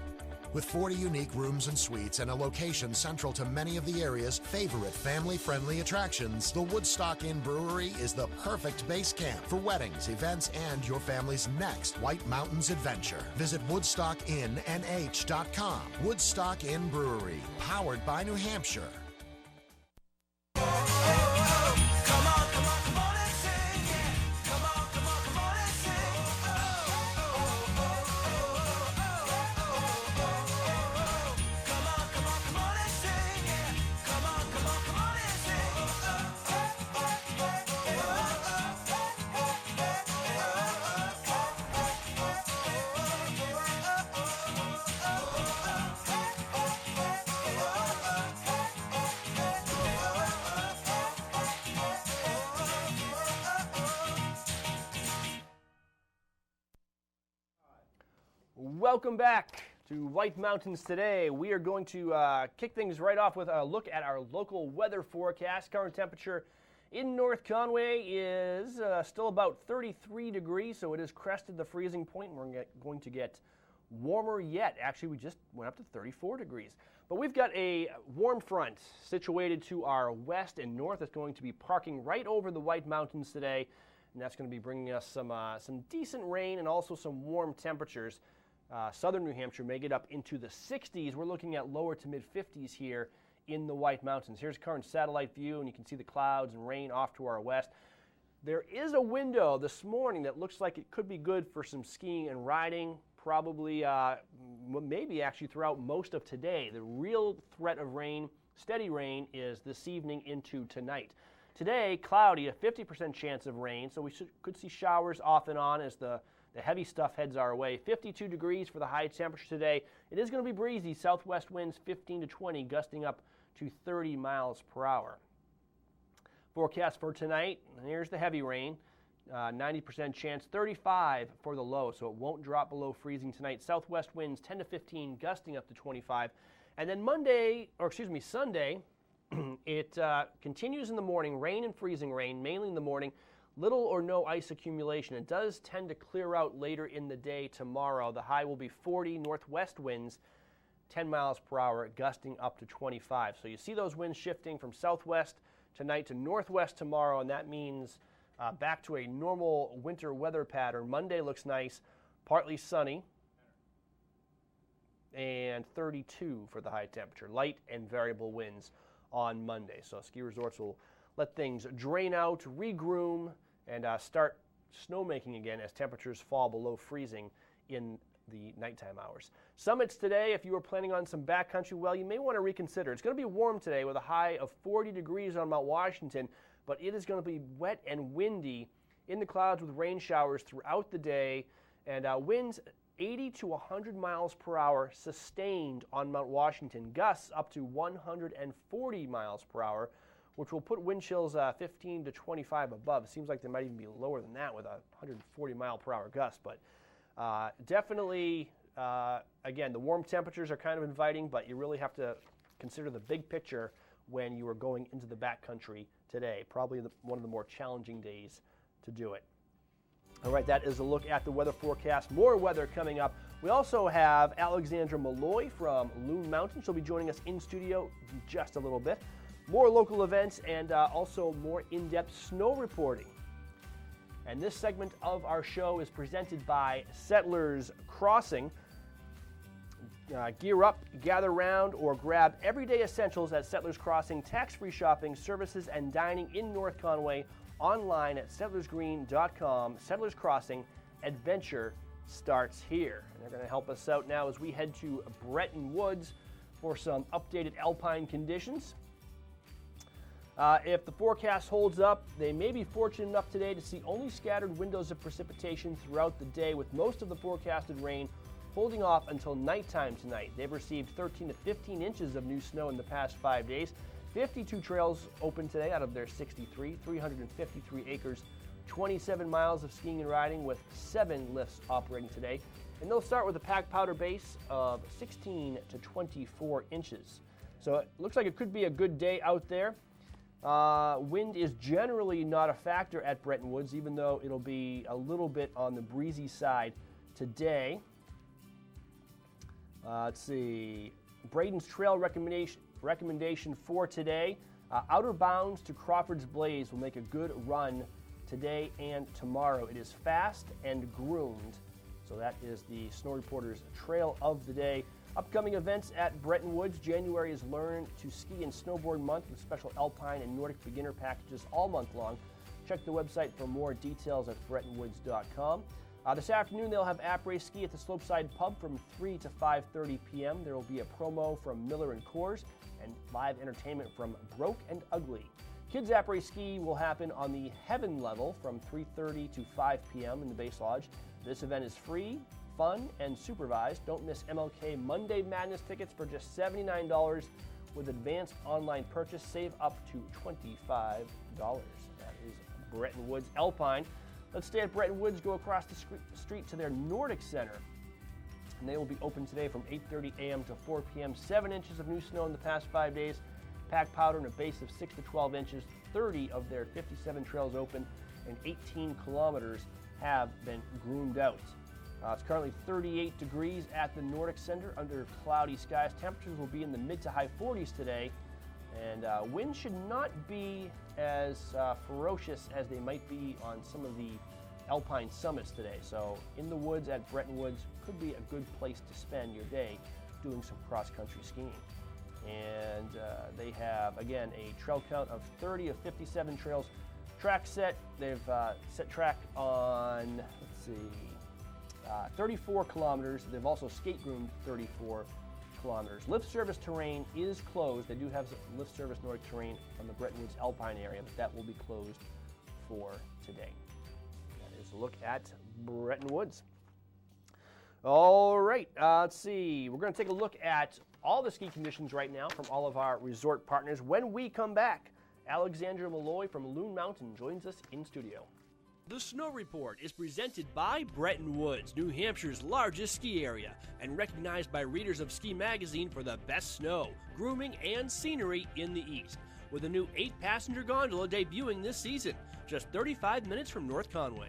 With 40 unique rooms and suites and a location central to many of the area's favorite family-friendly attractions, the Woodstock Inn Brewery is the perfect base camp for weddings, events, and your family's next White Mountains adventure. Visit WoodstockinnNH.com. Woodstock Inn Brewery, powered by New Hampshire. Welcome back to White Mountains today. We are going to kick things right off with a look at our local weather forecast. Current temperature in North Conway is still about 33 degrees, so it has crested the freezing point, and we're going to get warmer yet. Actually, we just went up to 34 degrees. But we've got a warm front situated to our west and north that's going to be parking right over the White Mountains today, and that's going to be bringing us some decent rain and also some warm temperatures. Southern New Hampshire may get up into the 60s. We're looking at lower to mid 50s here in the White Mountains. Here's current satellite view, and you can see the clouds and rain off to our west. There is a window this morning that looks like it could be good for some skiing and riding, probably maybe actually throughout most of today. The real threat of rain, steady rain, is this evening into tonight. Today, cloudy, a 50% chance of rain, so we could see showers off and on as the heavy stuff heads our way. 52 degrees for the high temperature today. It is going to be breezy, southwest winds 15 to 20, gusting up to 30 miles per hour. Forecast for tonight, here's the heavy rain. 90% chance, 35 for the low, so it won't drop below freezing tonight. Southwest winds 10 to 15, gusting up to 25. And then Sunday, it continues in the morning, rain and freezing rain, mainly in the morning. Little or no ice accumulation. It does tend to clear out later in the day tomorrow. The high will be 40, northwest winds 10 miles per hour, gusting up to 25. So you see those winds shifting from southwest tonight to northwest tomorrow, and that means back to a normal winter weather pattern. Monday looks nice, partly sunny, and 32 for the high temperature. Light and variable winds on Monday. So ski resorts will let things drain out, regroom, and start snowmaking again as temperatures fall below freezing in the nighttime hours. Summits today, if you were planning on some backcountry, well, you may want to reconsider. It's going to be warm today with a high of 40 degrees on Mount Washington, but it is going to be wet and windy in the clouds with rain showers throughout the day, and winds 80 to 100 miles per hour sustained on Mount Washington. Gusts up to 140 miles per hour, which will put wind chills 15 to 25 above. It seems like they might even be lower than that with a 140 mile per hour gust, but definitely, again, the warm temperatures are kind of inviting, but you really have to consider the big picture when you are going into the backcountry today. Probably one of the more challenging days to do it. All right, that is a look at the weather forecast. More weather coming up. We also have Alexandra Malloy from Loon Mountain. She'll be joining us in studio in just a little bit. More local events and also more in-depth snow reporting. And this segment of our show is presented by Settlers Crossing. Gear up, gather round, or grab everyday essentials at Settlers Crossing. Tax-free shopping, services, and dining in North Conway. Online at settlersgreen.com. Settlers Crossing, adventure starts here. And they're going to help us out now as we head to Bretton Woods for some updated alpine conditions. If the forecast holds up, they may be fortunate enough today to see only scattered windows of precipitation throughout the day, with most of the forecasted rain holding off until nighttime tonight. They've received 13 to 15 inches of new snow in the past 5 days. 52 trails open today out of their 63, 353 acres, 27 miles of skiing and riding with 7 lifts operating today. And they'll start with a packed powder base of 16 to 24 inches. So it looks like it could be a good day out there. Wind is generally not a factor at Bretton Woods, even though it'll be a little bit on the breezy side today. Let's see. Braden's Trail recommendation for today. Outer Bounds to Crawford's Blaze will make a good run today and tomorrow. It is fast and groomed. So that is the Snow Reporter's trail of the day. Upcoming events at Bretton Woods. January is Learn to Ski and Snowboard Month with special alpine and Nordic beginner packages all month long. Check the website for more details at BrettonWoods.com. This afternoon they'll have après-ski at the Slopeside Pub from 3 to 5:30 p.m. There will be a promo from Miller & Coors and live entertainment from Broke and Ugly. Kids après-ski will happen on the Heaven level from 3:30 to 5 p.m. in the Base Lodge. This event is free, fun, and supervised. Don't miss MLK Monday Madness tickets for just $79 with advanced online purchase. Save up to $25. That is Bretton Woods Alpine. Let's stay at Bretton Woods, go across the street to their Nordic Center. and they will be open today from 8:30 a.m. to 4 p.m. 7 inches of new snow in the past 5 days. Packed powder and a base of 6 to 12 inches. 30 of their 57 trails open, and 18 kilometers have been groomed out. It's currently 38 degrees at the Nordic Center under cloudy skies. Temperatures will be in the mid to high 40s today, and winds should not be as ferocious as they might be on some of the alpine summits today. So in the woods at Bretton Woods could be a good place to spend your day doing some cross-country skiing. And they have, again, a trail count of 30 of 57 trails. Track set, they've set track on, 34 kilometers. They've also skate groomed 34 kilometers. Lift service terrain is closed. They do have lift service Nordic terrain on the Bretton Woods Alpine area, but that will be closed for today. That is a look at Bretton Woods. All right, let's see. We're going to take a look at all the ski conditions right now from all of our resort partners. When we come back, Alexandra Malloy from Loon Mountain joins us in studio. The Snow Report is presented by Bretton Woods, New Hampshire's largest ski area, and recognized by readers of Ski Magazine for the best snow, grooming, and scenery in the East. With a new 8-passenger gondola debuting this season, just 35 minutes from North Conway.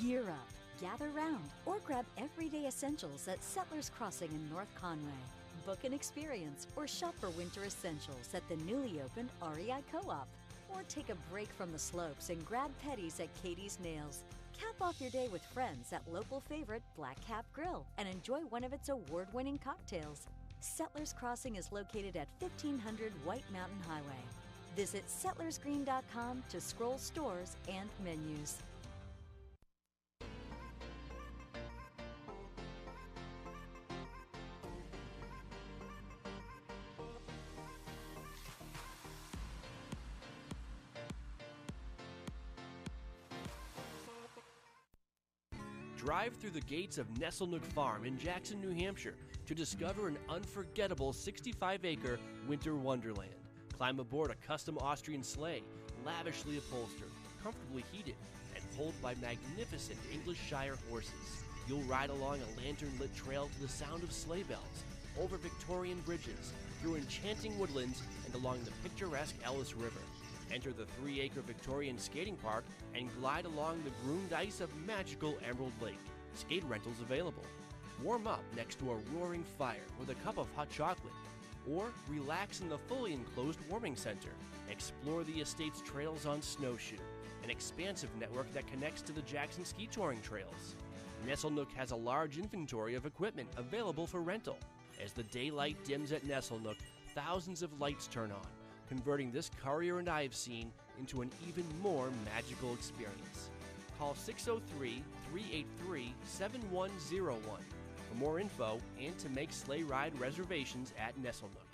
Gear up, gather round, or grab everyday essentials at Settlers Crossing in North Conway. Book an experience or shop for winter essentials at the newly opened REI Co-op. Or take a break from the slopes and grab petties at Katie's Nails. Cap off your day with friends at local favorite Black Cap Grill and enjoy one of its award-winning cocktails. Settlers Crossing is located at 1500 White Mountain Highway. Visit settlersgreen.com to scroll stores and menus. Drive through the gates of Nesselnook Farm in Jackson, New Hampshire to discover an unforgettable 65-acre winter wonderland. Climb aboard a custom Austrian sleigh, lavishly upholstered, comfortably heated, and pulled by magnificent English Shire horses. You'll ride along a lantern-lit trail to the sound of sleigh bells, over Victorian bridges, through enchanting woodlands, and along the picturesque Ellis River. Enter the 3-acre Victorian skating park and glide along the groomed ice of magical Emerald Lake. Skate rentals available. Warm up next to a roaring fire with a cup of hot chocolate. Or relax in the fully enclosed warming center. Explore the estate's trails on snowshoe, an expansive network that connects to the Jackson ski touring trails. Nesselnook has a large inventory of equipment available for rental. As the daylight dims at Nesselnook, thousands of lights turn on, converting this Currier and Ives scene into an even more magical experience. call 603-383-7101 for more info and to make sleigh ride reservations at Nestlenook.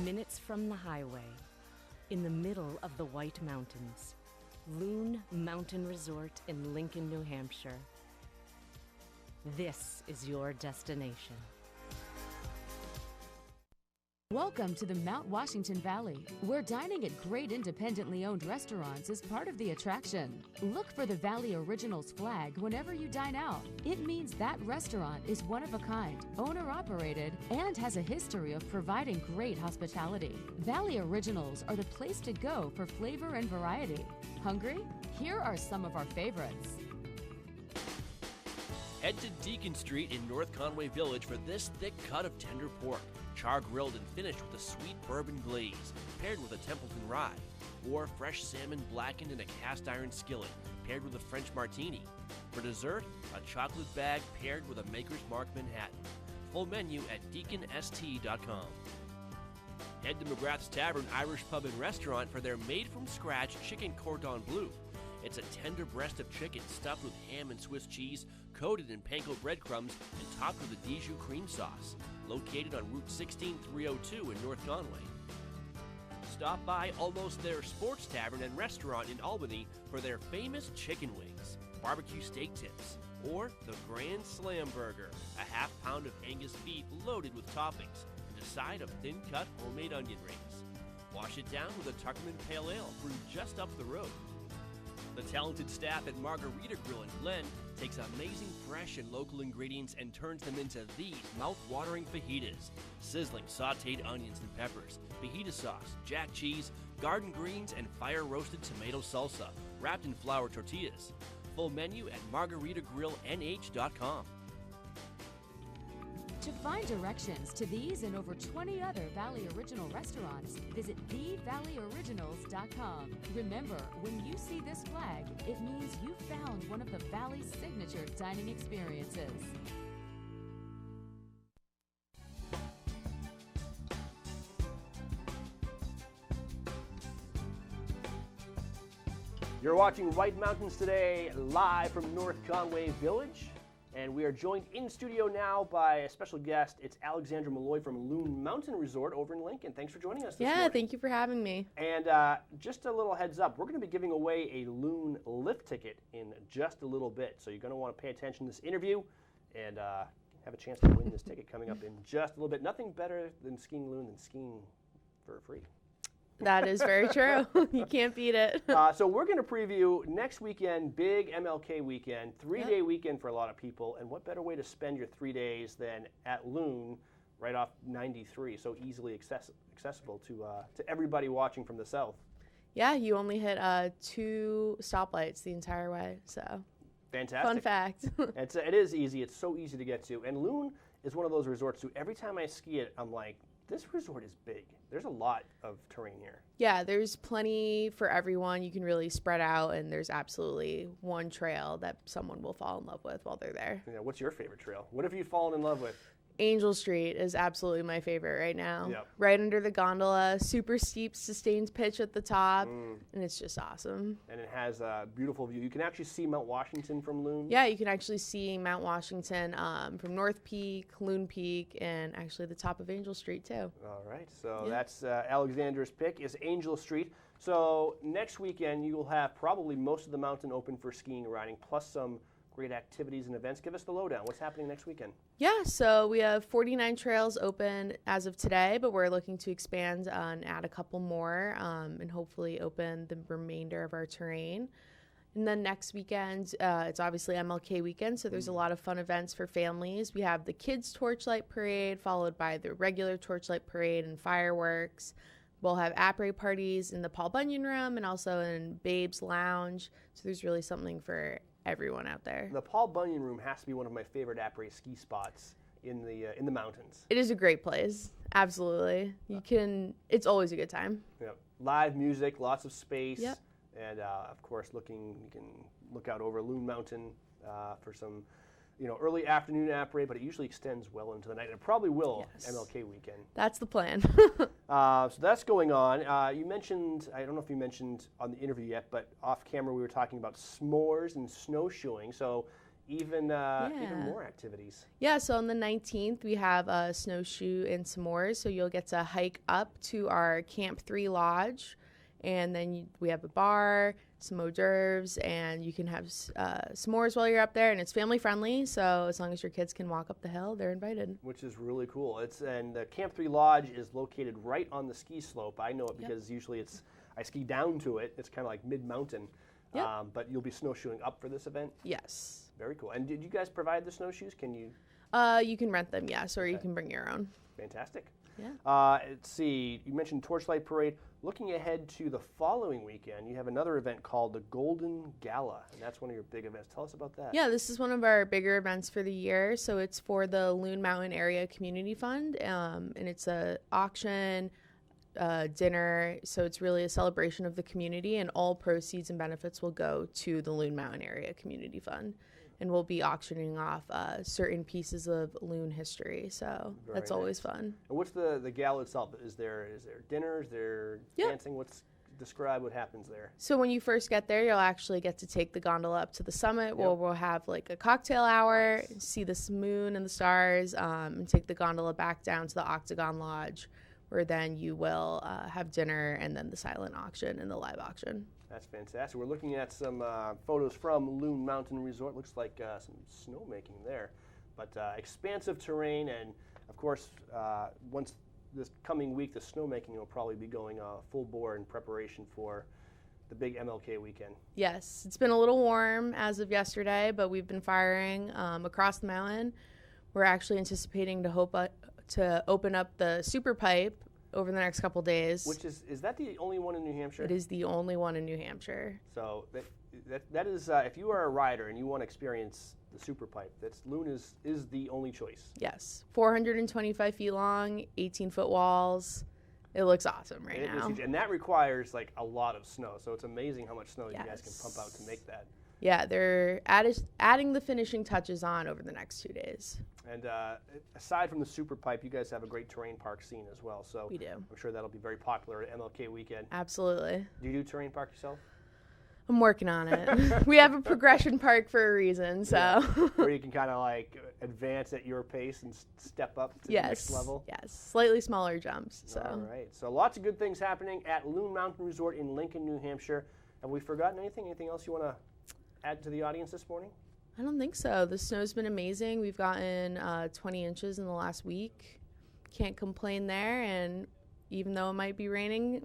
Minutes from the highway, in the middle of the White Mountains, Loon Mountain Resort in Lincoln, New Hampshire. This is your destination. Welcome to the Mount Washington Valley, where dining at great independently owned restaurants is part of the attraction. Look for the Valley Originals flag whenever you dine out. It means that restaurant is one of a kind, owner-operated, and has a history of providing great hospitality. Valley Originals are the place to go for flavor and variety. Hungry? Here are some of our favorites. Head to Deacon Street in North Conway Village for this thick cut of tender pork, char-grilled and finished with a sweet bourbon glaze, paired with a Templeton rye, or fresh salmon blackened in a cast-iron skillet, paired with a French martini. For dessert, a chocolate bag paired with a Maker's Mark Manhattan. Full menu at deaconst.com. Head to McGrath's Tavern Irish Pub and Restaurant for their made-from-scratch chicken cordon bleu. It's a tender breast of chicken stuffed with ham and Swiss cheese, coated in panko breadcrumbs, and topped with a Dijon cream sauce. Located on Route 16302 in North Conway. Stop by Almost There Sports Tavern and Restaurant in Albany for their famous chicken wings, barbecue steak tips, or the Grand Slam Burger, a half pound of Angus beef loaded with toppings, and a side of thin-cut homemade onion rings. Wash it down with a Tuckerman Pale Ale brewed just up the road. The talented staff at Margarita Grill in Glen takes amazing fresh and local ingredients and turns them into these mouth-watering fajitas. Sizzling sautéed onions and peppers, fajita sauce, jack cheese, garden greens, and fire-roasted tomato salsa, wrapped in flour tortillas. Full menu at margaritagrilLNH.com. To find directions to these and over 20 other Valley Original restaurants, visit thevalleyoriginals.com. Remember, when you see this flag, it means you found one of the Valley's signature dining experiences. You're watching White Mountains Today, live from North Conway Village. And we are joined in studio now by a special guest. It's Alexandra Malloy from Loon Mountain Resort over in Lincoln. Thanks for joining us this morning. Thank you for having me. And just a little heads up, we're going to be giving away a Loon lift ticket in just a little bit. So you're going to want to pay attention to this interview and have a chance to win this ticket coming up in just a little bit. Nothing better than skiing Loon than skiing for free. That is very true. You can't beat it. So we're going to preview next weekend, big MLK weekend, three-day weekend for a lot of people. And what better way to spend your 3 days than at Loon, right off 93, so easily accessible to everybody watching from the south. Yeah, you only hit 2 stoplights the entire way, so. Fantastic. Fun fact. It is easy. It's so easy to get to. And Loon is one of those resorts too. Every time I ski it, I'm like, this resort is big. There's a lot of terrain here. Yeah, there's plenty for everyone. You can really spread out, and there's absolutely one trail that someone will fall in love with while they're there. Yeah, what's your favorite trail? What have you fallen in love with? Angel Street is absolutely my favorite right now. Yep. Right under the gondola, super steep sustained pitch at the top, and it's just awesome. And it has a beautiful view. You can actually see Mount Washington from Loon. Yeah, you can actually see Mount Washington from North Peak, Loon Peak, and actually the top of Angel Street too. All right, so that's Alexandra's pick is Angel Street. So next weekend you will have probably most of the mountain open for skiing and riding, plus some great activities and events. Give us the lowdown. What's happening next weekend? Yeah, so we have 49 trails open as of today, but we're looking to expand and add a couple more and hopefully open the remainder of our terrain. And then next weekend, it's obviously MLK weekend, so there's a lot of fun events for families. We have the Kids Torchlight Parade, followed by the regular Torchlight Parade and fireworks. We'll have après parties in the Paul Bunyan Room and also in Babe's Lounge. So there's really something for everyone out there. The Paul Bunyan Room has to be one of my favorite après ski spots in the mountains. It is a great place. Absolutely. It's always a good time. Yep. Live music, lots of space. Yep. And of course, you can look out over Loon Mountain for some, early afternoon après, but it usually extends well into the night. It probably will MLK weekend. That's the plan. So that's going on. You mentioned, I don't know if you mentioned on the interview yet, but off camera we were talking about s'mores and snowshoeing. So even more activities. Yeah, so on the 19th, we have a snowshoe and s'mores. So you'll get to hike up to our Camp 3 Lodge. And then we have a bar, some hors d'oeuvres, and you can have s'mores while you're up there. And it's family friendly, so as long as your kids can walk up the hill, they're invited. Which is really cool. And the Camp 3 Lodge is located right on the ski slope. I know it because usually I ski down to it. It's kind of like mid-mountain. Yep. But you'll be snowshoeing up for this event? Yes. Very cool. And did you guys provide the snowshoes? Can you? You can rent them, yes, or you can bring your own. Fantastic. Yeah. Let's see. You mentioned Torchlight Parade. Looking ahead to the following weekend, you have another event called the Golden Gala, and that's one of your big events. Tell us about that. Yeah, this is one of our bigger events for the year. So it's for the Loon Mountain Area Community Fund, and it's a auction, dinner. So it's really a celebration of the community, and all proceeds and benefits will go to the Loon Mountain Area Community Fund. And we'll be auctioning off certain pieces of Loon history, so that's always fun. And what's the gala itself? Is there dinner? Is there dancing? Describe what happens there. So when you first get there, you'll actually get to take the gondola up to the summit, where we'll have like a cocktail hour, see the moon and the stars, and take the gondola back down to the Octagon Lodge, where then you will have dinner and then the silent auction and the live auction. That's fantastic. We're looking at some photos from Loon Mountain Resort. Looks like some snowmaking there, but expansive terrain, and of course, once this coming week, the snowmaking will probably be going full bore in preparation for the big MLK weekend. Yes, it's been a little warm as of yesterday, but we've been firing across the mountain. We're actually anticipating to open up the Super Pipe over the next couple days. Which is that the only one in New Hampshire? It is the only one in New Hampshire. So that is if you are a rider and you want to experience the Super Pipe, Loon is the only choice. Yes, 425 feet long, 18-foot walls. It looks awesome now. Is huge. And that requires like a lot of snow. So it's amazing how much snow you guys can pump out to make that. Yeah, they're adding the finishing touches on over the next 2 days. And aside from the Super Pipe, you guys have a great terrain park scene as well. So we do. I'm sure that'll be very popular at MLK weekend. Absolutely. Do you do terrain park yourself? I'm working on it. We have a progression park for a reason, so. Yeah. Where you can kind of like advance at your pace and step up to the next level. Yes, slightly smaller jumps. So. All right. So lots of good things happening at Loon Mountain Resort in Lincoln, New Hampshire. Have we forgotten anything? Anything else you want to add to the audience this morning? I don't think so. The snow's been amazing. We've gotten 20 inches in the last week. Can't complain there. And even though it might be raining,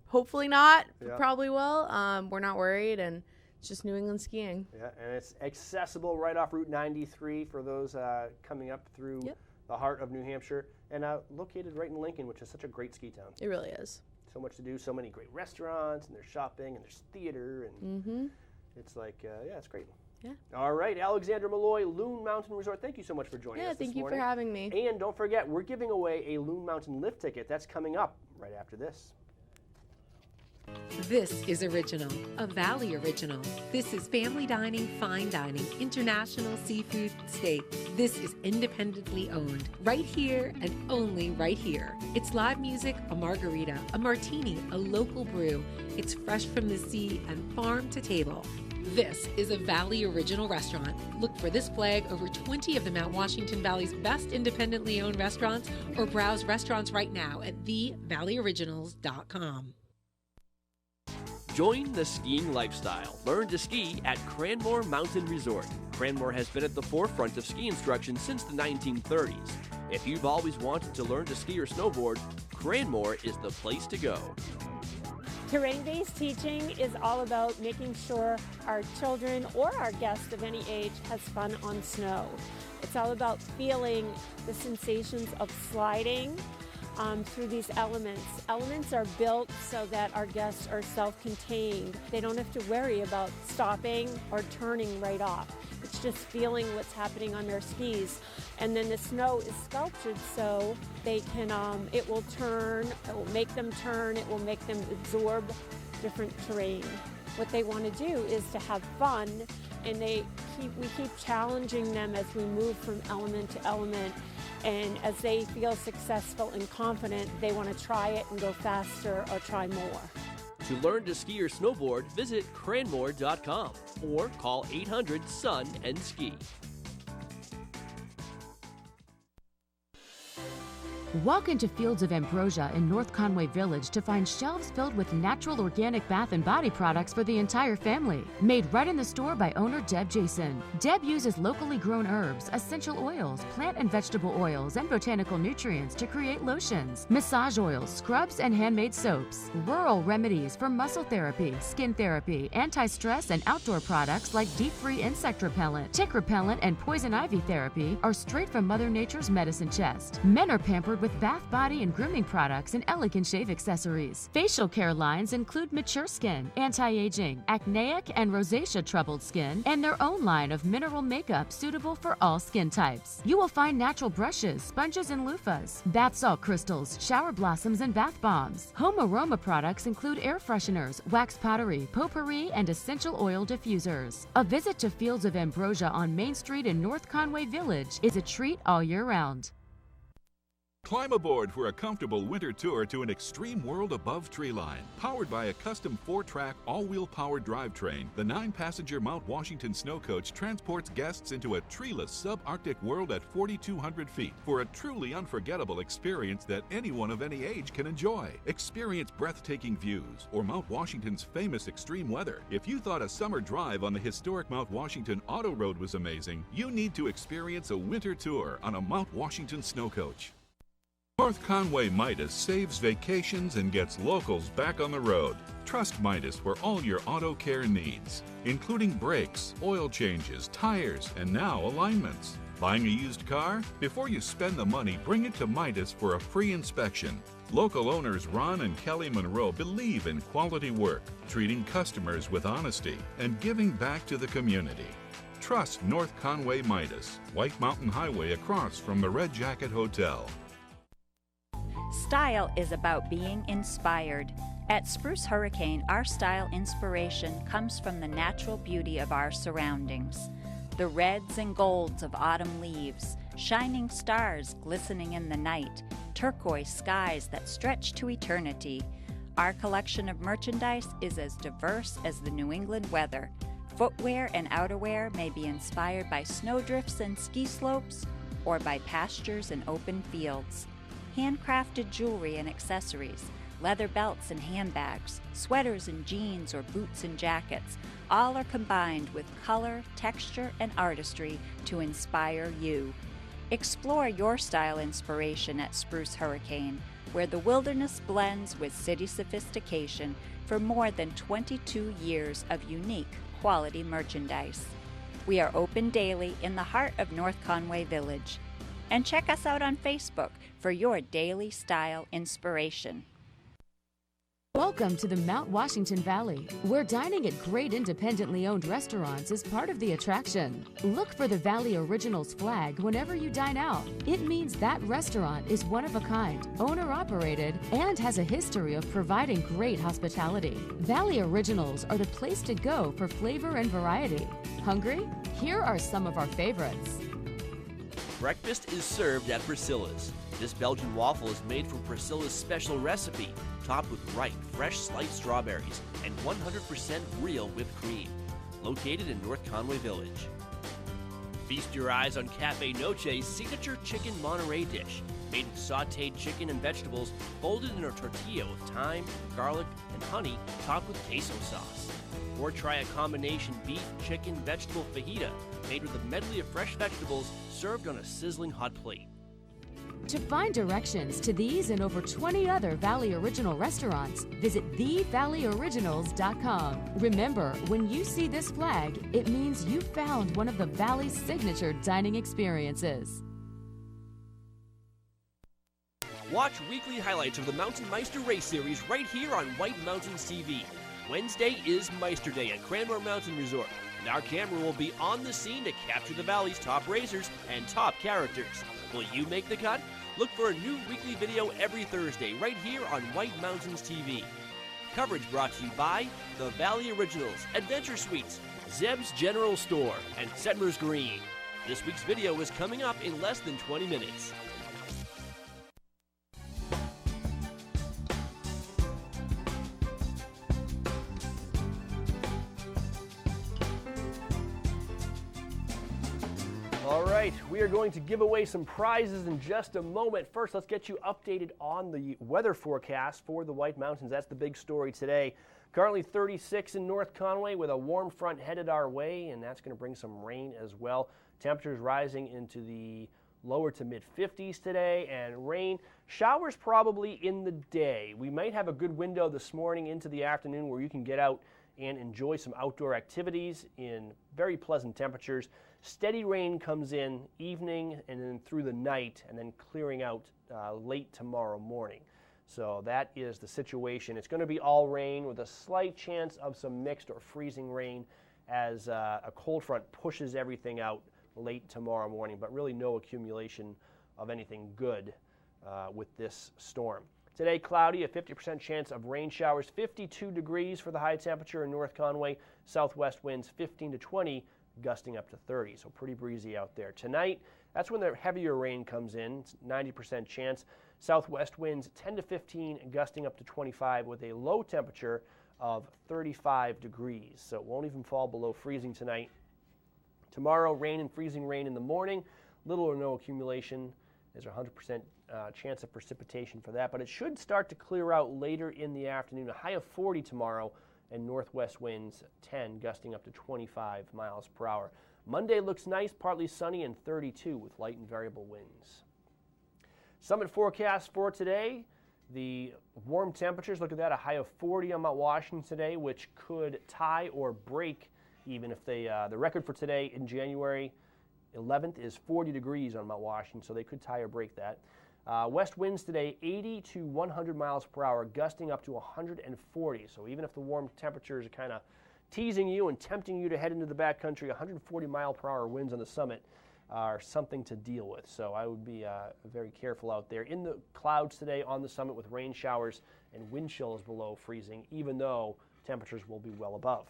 hopefully not, probably will, we're not worried. And it's just New England skiing. Yeah, and it's accessible right off Route 93 for those coming up through the heart of New Hampshire. And located right in Lincoln, which is such a great ski town. It really is. So much to do, so many great restaurants, and there's shopping, and there's theater, and it's like, it's great. Yeah. All right, Alexandra Malloy, Loon Mountain Resort, thank you so much for joining us this thank you morning. for having me. And don't forget, we're giving away a Loon Mountain lift ticket. That's coming up right after this. This is Original, a Valley Original. This is family dining, fine dining, international seafood steak. This is independently owned, right here and only right here. It's live music, a margarita, a martini, a local brew. It's fresh from the sea and farm to table. This is a Valley Original restaurant. Look for this flag over 20 of the Mount Washington Valley's best independently owned restaurants, or browse restaurants right now at thevalleyoriginals.com. Join the skiing lifestyle. Learn to ski at Cranmore Mountain Resort. Cranmore has been at the forefront of ski instruction since the 1930s. If you've always wanted to learn to ski or snowboard, Cranmore is the place to go. Terrain-based teaching is all about making sure our children or our guests of any age has fun on snow. It's all about feeling the sensations of sliding through these elements. Elements are built so that our guests are self-contained. They don't have to worry about stopping or turning right off. It's just feeling what's happening on their skis. And then the snow is sculptured so they can, it will turn, it will make them turn, it will make them absorb different terrain. What they want to do is to have fun, and we keep challenging them as we move from element to element. And as they feel successful and confident, they want to try it and go faster or try more. To learn to ski or snowboard, visit cranmore.com or call 800-SUN-AND-SKI. Walk into Fields of Ambrosia in North Conway Village to find shelves filled with natural organic bath and body products for the entire family. Made right in the store by owner Deb Jason. Deb uses locally grown herbs, essential oils, plant and vegetable oils, and botanical nutrients to create lotions, massage oils, scrubs, and handmade soaps. Rural remedies for muscle therapy, skin therapy, anti-stress, and outdoor products like deep-free insect repellent, tick repellent, and poison ivy therapy are straight from Mother Nature's medicine chest. Men are pampered with bath, body, and grooming products and elegant shave accessories. Facial care lines include mature skin, anti-aging, acneic, and rosacea troubled skin, and their own line of mineral makeup suitable for all skin types. You will find natural brushes, sponges, and loofahs, bath salt crystals, shower blossoms, and bath bombs. Home aroma products include air fresheners, wax pottery, potpourri, and essential oil diffusers. A visit to Fields of Ambrosia on Main Street in North Conway Village is a treat all year round. Climb aboard for a comfortable winter tour to an extreme world above treeline. Powered by a custom 4-track, all-wheel powered drivetrain, the 9-passenger Mount Washington Snow Coach transports guests into a treeless subarctic world at 4,200 feet for a truly unforgettable experience that anyone of any age can enjoy. Experience breathtaking views or Mount Washington's famous extreme weather. If you thought a summer drive on the historic Mount Washington Auto Road was amazing, you need to experience a winter tour on a Mount Washington Snow Coach. North Conway Midas saves vacations and gets locals back on the road. Trust Midas for all your auto care needs, including brakes, oil changes, tires, and now alignments. Buying a used car? Before you spend the money, bring it to Midas for a free inspection. Local owners Ron and Kelly Monroe believe in quality work, treating customers with honesty, and giving back to the community. Trust North Conway Midas, White Mountain Highway across from the Red Jacket Hotel. Style is about being inspired. At Spruce Hurricane, our style inspiration comes from the natural beauty of our surroundings. The reds and golds of autumn leaves, shining stars glistening in the night, turquoise skies that stretch to eternity. Our collection of merchandise is as diverse as the New England weather. Footwear and outerwear may be inspired by snowdrifts and ski slopes or by pastures and open fields. Handcrafted jewelry and accessories, leather belts and handbags, sweaters and jeans or boots and jackets, all are combined with color, texture, and artistry to inspire you. Explore your style inspiration at Spruce Hurricane, where the wilderness blends with city sophistication for more than 22 years of unique quality merchandise. We are open daily in the heart of North Conway Village. And check us out on Facebook for your daily style inspiration. Welcome to the Mount Washington Valley, where dining at great independently owned restaurants is part of the attraction. Look for the Valley Originals flag whenever you dine out. It means that restaurant is one of a kind, owner-operated, and has a history of providing great hospitality. Valley Originals are the place to go for flavor and variety. Hungry? Here are some of our favorites. Breakfast is served at Priscilla's. This Belgian waffle is made from Priscilla's special recipe, topped with ripe, fresh sliced strawberries and 100% real whipped cream. Located in North Conway Village. Feast your eyes on Cafe Noche's signature chicken Monterey dish, made with sautéed chicken and vegetables folded in a tortilla with thyme, garlic, and honey, topped with queso sauce. Or try a combination beef, chicken, vegetable fajita, made with a medley of fresh vegetables served on a sizzling hot plate. To find directions to these and over 20 other Valley Original restaurants, visit thevalleyoriginals.com. Remember, when you see this flag, it means you found one of the Valley's signature dining experiences. Watch weekly highlights of the Mountain Meister Race Series right here on White Mountains TV. Wednesday is Meister Day at Cranmore Mountain Resort, and our camera will be on the scene to capture the Valley's top racers and top characters. Will you make the cut? Look for a new weekly video every Thursday right here on White Mountains TV. Coverage brought to you by the Valley Originals, Adventure Suites, Zeb's General Store, and Settlers Green. This week's video is coming up in less than 20 minutes. All right, we are going to give away some prizes in just a moment. First, let's get you updated on the weather forecast for the White Mountains. That's the big story today. Currently 36 in North Conway with a warm front headed our way, and that's going to bring some rain as well. Temperatures rising into the lower to mid 50s today, and rain showers probably in the day. We might have a good window this morning into the afternoon where you can get out and enjoy some outdoor activities in very pleasant temperatures. Steady rain comes in evening and then through the night, and then clearing out late tomorrow morning. So that is the situation. It's going to be all rain with a slight chance of some mixed or freezing rain as a cold front pushes everything out late tomorrow morning, but really no accumulation of anything good with this storm. Today, cloudy, a 50% chance of rain showers, 52 degrees for the high temperature in North Conway, southwest winds 15 to 20, gusting up to 30, so pretty breezy out there. Tonight, that's when the heavier rain comes in. It's 90% chance. Southwest winds 10 to 15, gusting up to 25 with a low temperature of 35 degrees. So it won't even fall below freezing tonight. Tomorrow, rain and freezing rain in the morning. Little or no accumulation. There's a 100% chance of precipitation for that, but it should start to clear out later in the afternoon. A high of 40 tomorrow, and northwest winds 10, gusting up to 25 miles per hour. Monday looks nice, partly sunny, and 32 with light and variable winds. Summit forecast for today, the warm temperatures, look at that, a high of 40 on Mount Washington today, which could tie or break even if they, the record for today in January 11th is 40 degrees on Mount Washington, so they could tie or break that. West winds today 80 to 100 miles per hour, gusting up to 140. So even if the warm temperatures are kind of teasing you and tempting you to head into the backcountry, 140 mile per hour winds on the summit are something to deal with. So I would be very careful out there. In the clouds today on the summit with rain showers and wind chills below freezing, even though temperatures will be well above.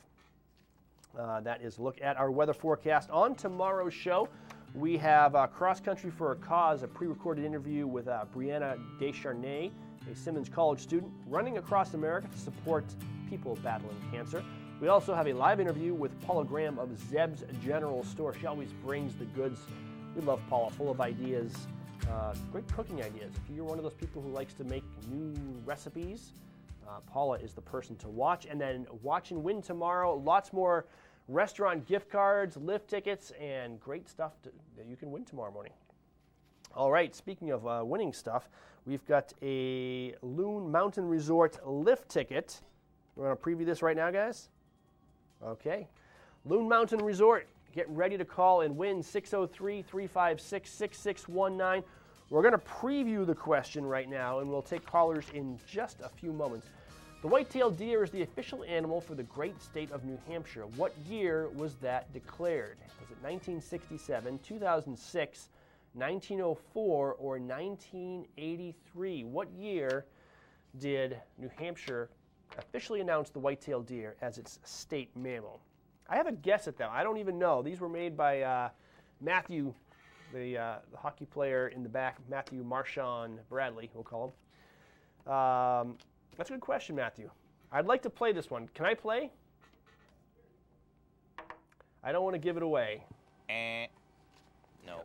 That is a look at our weather forecast. On tomorrow's show, we have Cross Country for a Cause, a pre-recorded interview with Brianna Descharnay, a Simmons College student running across America to support people battling cancer. We also have a live interview with Paula Graham of Zeb's General Store. She always brings the goods. We love Paula, full of ideas, great cooking ideas. If you're one of those people who likes to make new recipes, Paula is the person to watch. And then watch and win tomorrow. Lots more restaurant gift cards, lift tickets, and great stuff that you can win tomorrow morning. All right, speaking of winning stuff, we've got a Loon Mountain Resort lift ticket. We're going to preview this right now, guys. Okay. Loon Mountain Resort, get ready to call and win 603-356-6619. We're going to preview the question right now, and we'll take callers in just a few moments. The white-tailed deer is the official animal for the great state of New Hampshire. What year was that declared? Was it 1967, 2006, 1904, or 1983? What year did New Hampshire officially announce the white-tailed deer as its state mammal? I have a guess at that. I don't even know. These were made by Matthew, the hockey player in the back, Matthew Marchand Bradley, we'll call him. That's a good question, Matthew. I'd like to play this one. Can I play? I don't want to give it away. No.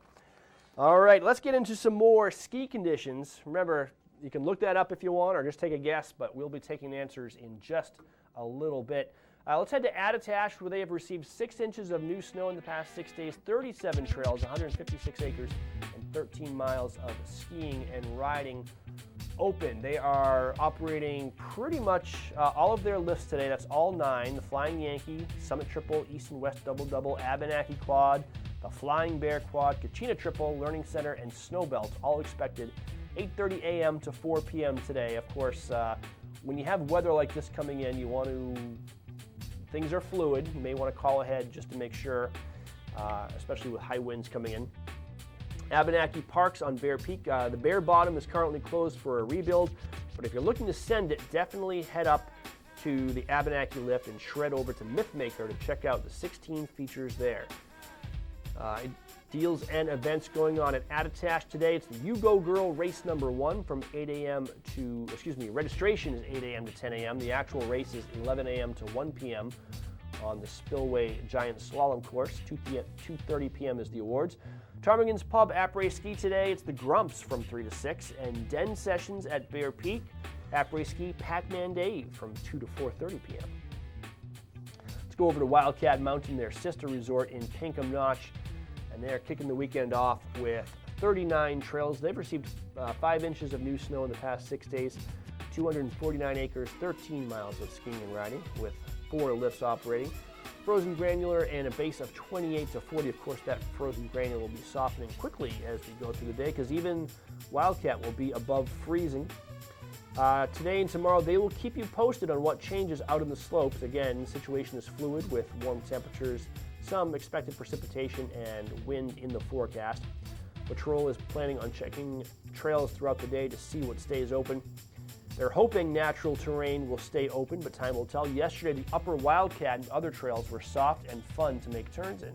All right, let's get into some more ski conditions. Remember, you can look that up if you want or just take a guess, but we'll be taking answers in just a little bit. Let's head to Attitash, where they have received 6 inches of new snow in the past 6 days, 37 trails, 156 acres, and 13 miles of skiing and riding open. They are operating pretty much all of their lifts today. That's all 9. The Flying Yankee, Summit Triple, East and West Double, Abenaki Quad, the Flying Bear Quad, Kachina Triple, Learning Center, and Snowbelt, all expected 8:30 a.m. to 4 p.m. today. Of course, when you have weather like this coming in, you want to, things are fluid. You may want to call ahead just to make sure, especially with high winds coming in. Abenaki Parks on Bear Peak. The Bear Bottom is currently closed for a rebuild, but if you're looking to send it, definitely head up to the Abenaki Lift and shred over to Mythmaker to check out the 16 features there. Deals and events going on at Attitash today. It's the You Go Girl race number 1 from 8 a.m. to, registration is 8 a.m. to 10 a.m. The actual race is 11 a.m. to 1 p.m. on the Spillway Giant Slalom course. 2:30 p.m. is the awards. Ptarmigan's Pub après ski today. It's the Grumps from 3 to 6, and Den Sessions at Bear Peak. Après ski, Pac-Man Dave from 2 to 4:30 p.m. Let's go over to Wildcat Mountain, their sister resort in Pinkham Notch, and they're kicking the weekend off with 39 trails. They've received 5 inches of new snow in the past 6 days, 249 acres, 13 miles of skiing and riding with 4 lifts operating. Frozen granular and a base of 28 to 40. Of course, that frozen granular will be softening quickly as we go through the day because even Wildcat will be above freezing. Today and tomorrow, they will keep you posted on what changes out in the slopes. Again, the situation is fluid with warm temperatures, some expected precipitation, and wind in the forecast. Patrol is planning on checking trails throughout the day to see what stays open. They're hoping natural terrain will stay open, but time will tell. Yesterday, the upper Wildcat and other trails were soft and fun to make turns in.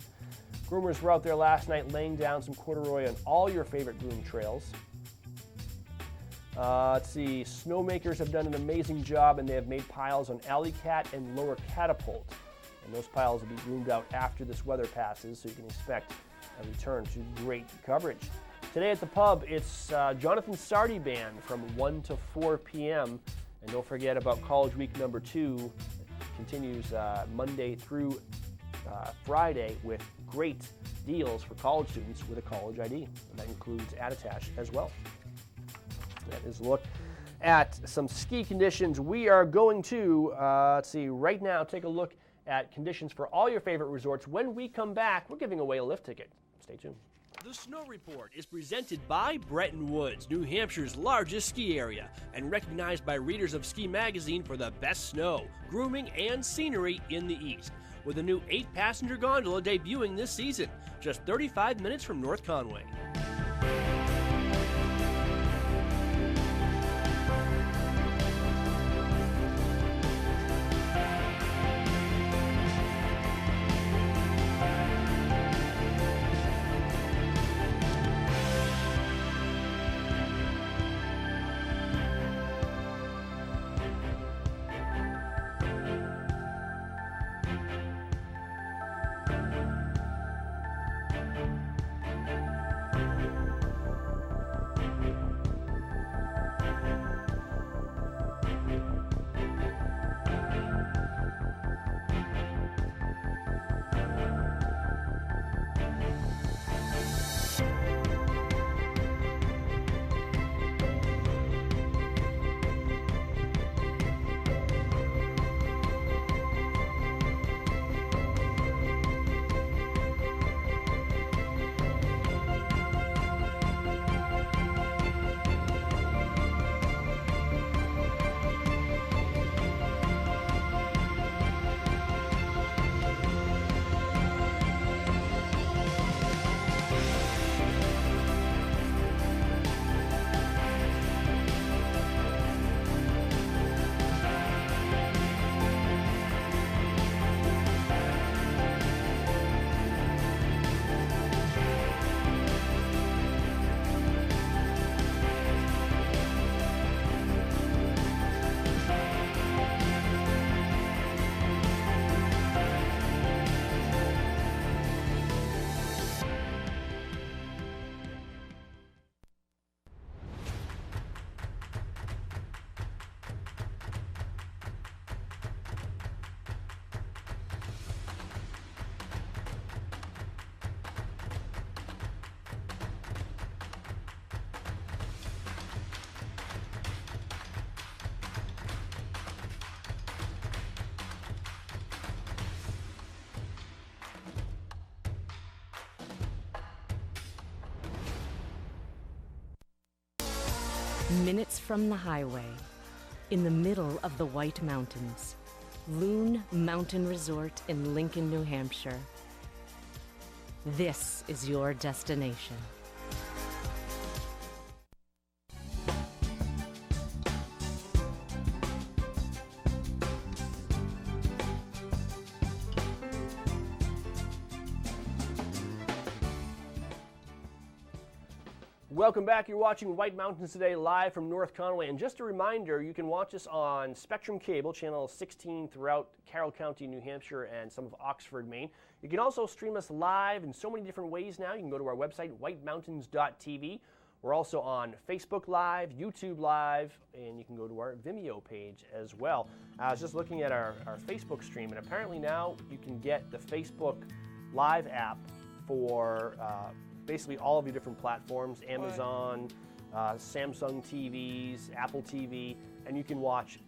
Groomers were out there last night laying down some corduroy on all your favorite groomed trails. Let's see, snowmakers have done an amazing job, and they have made piles on Alley Cat and Lower Catapult. And those piles will be groomed out after this weather passes, so you can expect a return to great coverage. Today at the pub, it's Jonathan Sardi Band from 1 to 4 p.m. And don't forget about College Week number 2. It continues Monday through Friday with great deals for college students with a college ID. And that includes Attitash as well. That is a look at some ski conditions. We are going to, let's see, right now take a look at conditions for all your favorite resorts. When we come back, we're giving away a lift ticket. Stay tuned. The Snow Report is presented by Bretton Woods, New Hampshire's largest ski area, and recognized by readers of Ski Magazine for the best snow, grooming, and scenery in the East. With a new 8-passenger gondola debuting this season, just 35 minutes from North Conway. Minutes from the highway, in the middle of the White Mountains, Loon Mountain Resort in Lincoln, New Hampshire. This is your destination. Welcome back. You're watching White Mountains Today live from North Conway. And just a reminder, you can watch us on Spectrum Cable, channel 16 throughout Carroll County, New Hampshire, and some of Oxford, Maine. You can also stream us live in so many different ways now. You can go to our website, whitemountains.tv. We're also on Facebook Live, YouTube Live, and you can go to our Vimeo page as well. I was just looking at our Facebook stream, and apparently now you can get the Facebook Live app for basically all of your different platforms, Amazon, Samsung TVs, Apple TV, and you can watch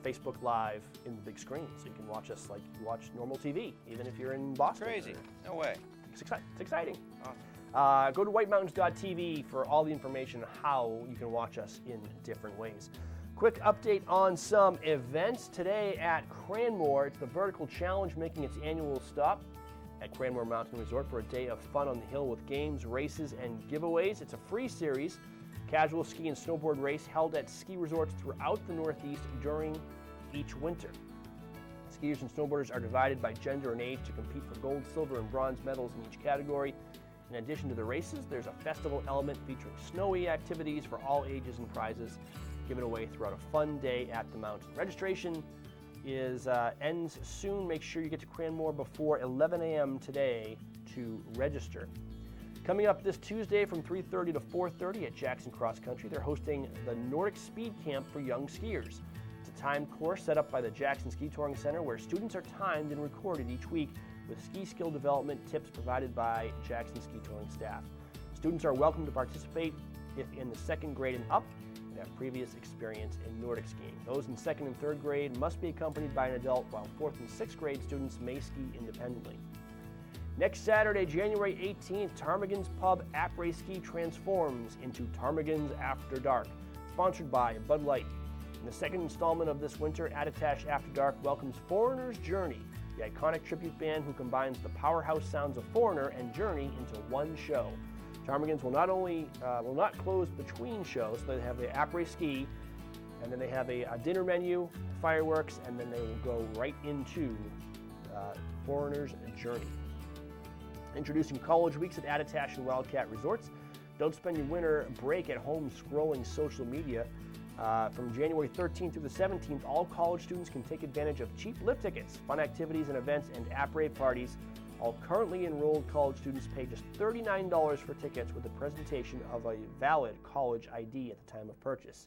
Facebook Live in the big screen. So you can watch us like you watch normal TV, even if you're in Boston. Crazy. No way. It's exciting. Awesome. Go to whitemountains.tv for all the information on how you can watch us in different ways. Quick update on some events today at Cranmore. It's the Vertical Challenge making its annual stop at Cranmore Mountain Resort for a day of fun on the hill with games, races, and giveaways. It's a free series, casual ski and snowboard race held at ski resorts throughout the Northeast during each winter. Skiers and snowboarders are divided by gender and age to compete for gold, silver, and bronze medals in each category. In addition to the races, there's a festival element featuring snowy activities for all ages and prizes given away throughout a fun day at the mountain. Registration ends soon. Make sure you get to Cranmore before 11 a.m. today to register. Coming up this Tuesday from 3:30 to 4:30 at Jackson Cross Country, they're hosting the Nordic Speed Camp for young skiers. It's a timed course set up by the Jackson Ski Touring Center where students are timed and recorded each week with ski skill development tips provided by Jackson Ski Touring staff. Students are welcome to participate if in the second grade and up and have previous experience in Nordic skiing. Those in second and third grade must be accompanied by an adult, while fourth and sixth grade students may ski independently. Next Saturday, January 18th, Ptarmigan's Pub Après Ski transforms into Ptarmigan's After Dark, sponsored by Bud Light. In the second installment of this winter, Attitash After Dark welcomes Foreigner's Journey, the iconic tribute band who combines the powerhouse sounds of Foreigner and Journey into one show. Ptarmigan's will not close between shows. They have the après ski, and then they have a dinner menu, fireworks, and then they will go right into Foreigner's Journey. Introducing College Weeks at Attitash and Wildcat Resorts. Don't spend your winter break at home scrolling social media. From January 13th through the 17th, all college students can take advantage of cheap lift tickets, fun activities and events, and après parties. All currently enrolled college students pay just $39 for tickets with the presentation of a valid college ID at the time of purchase.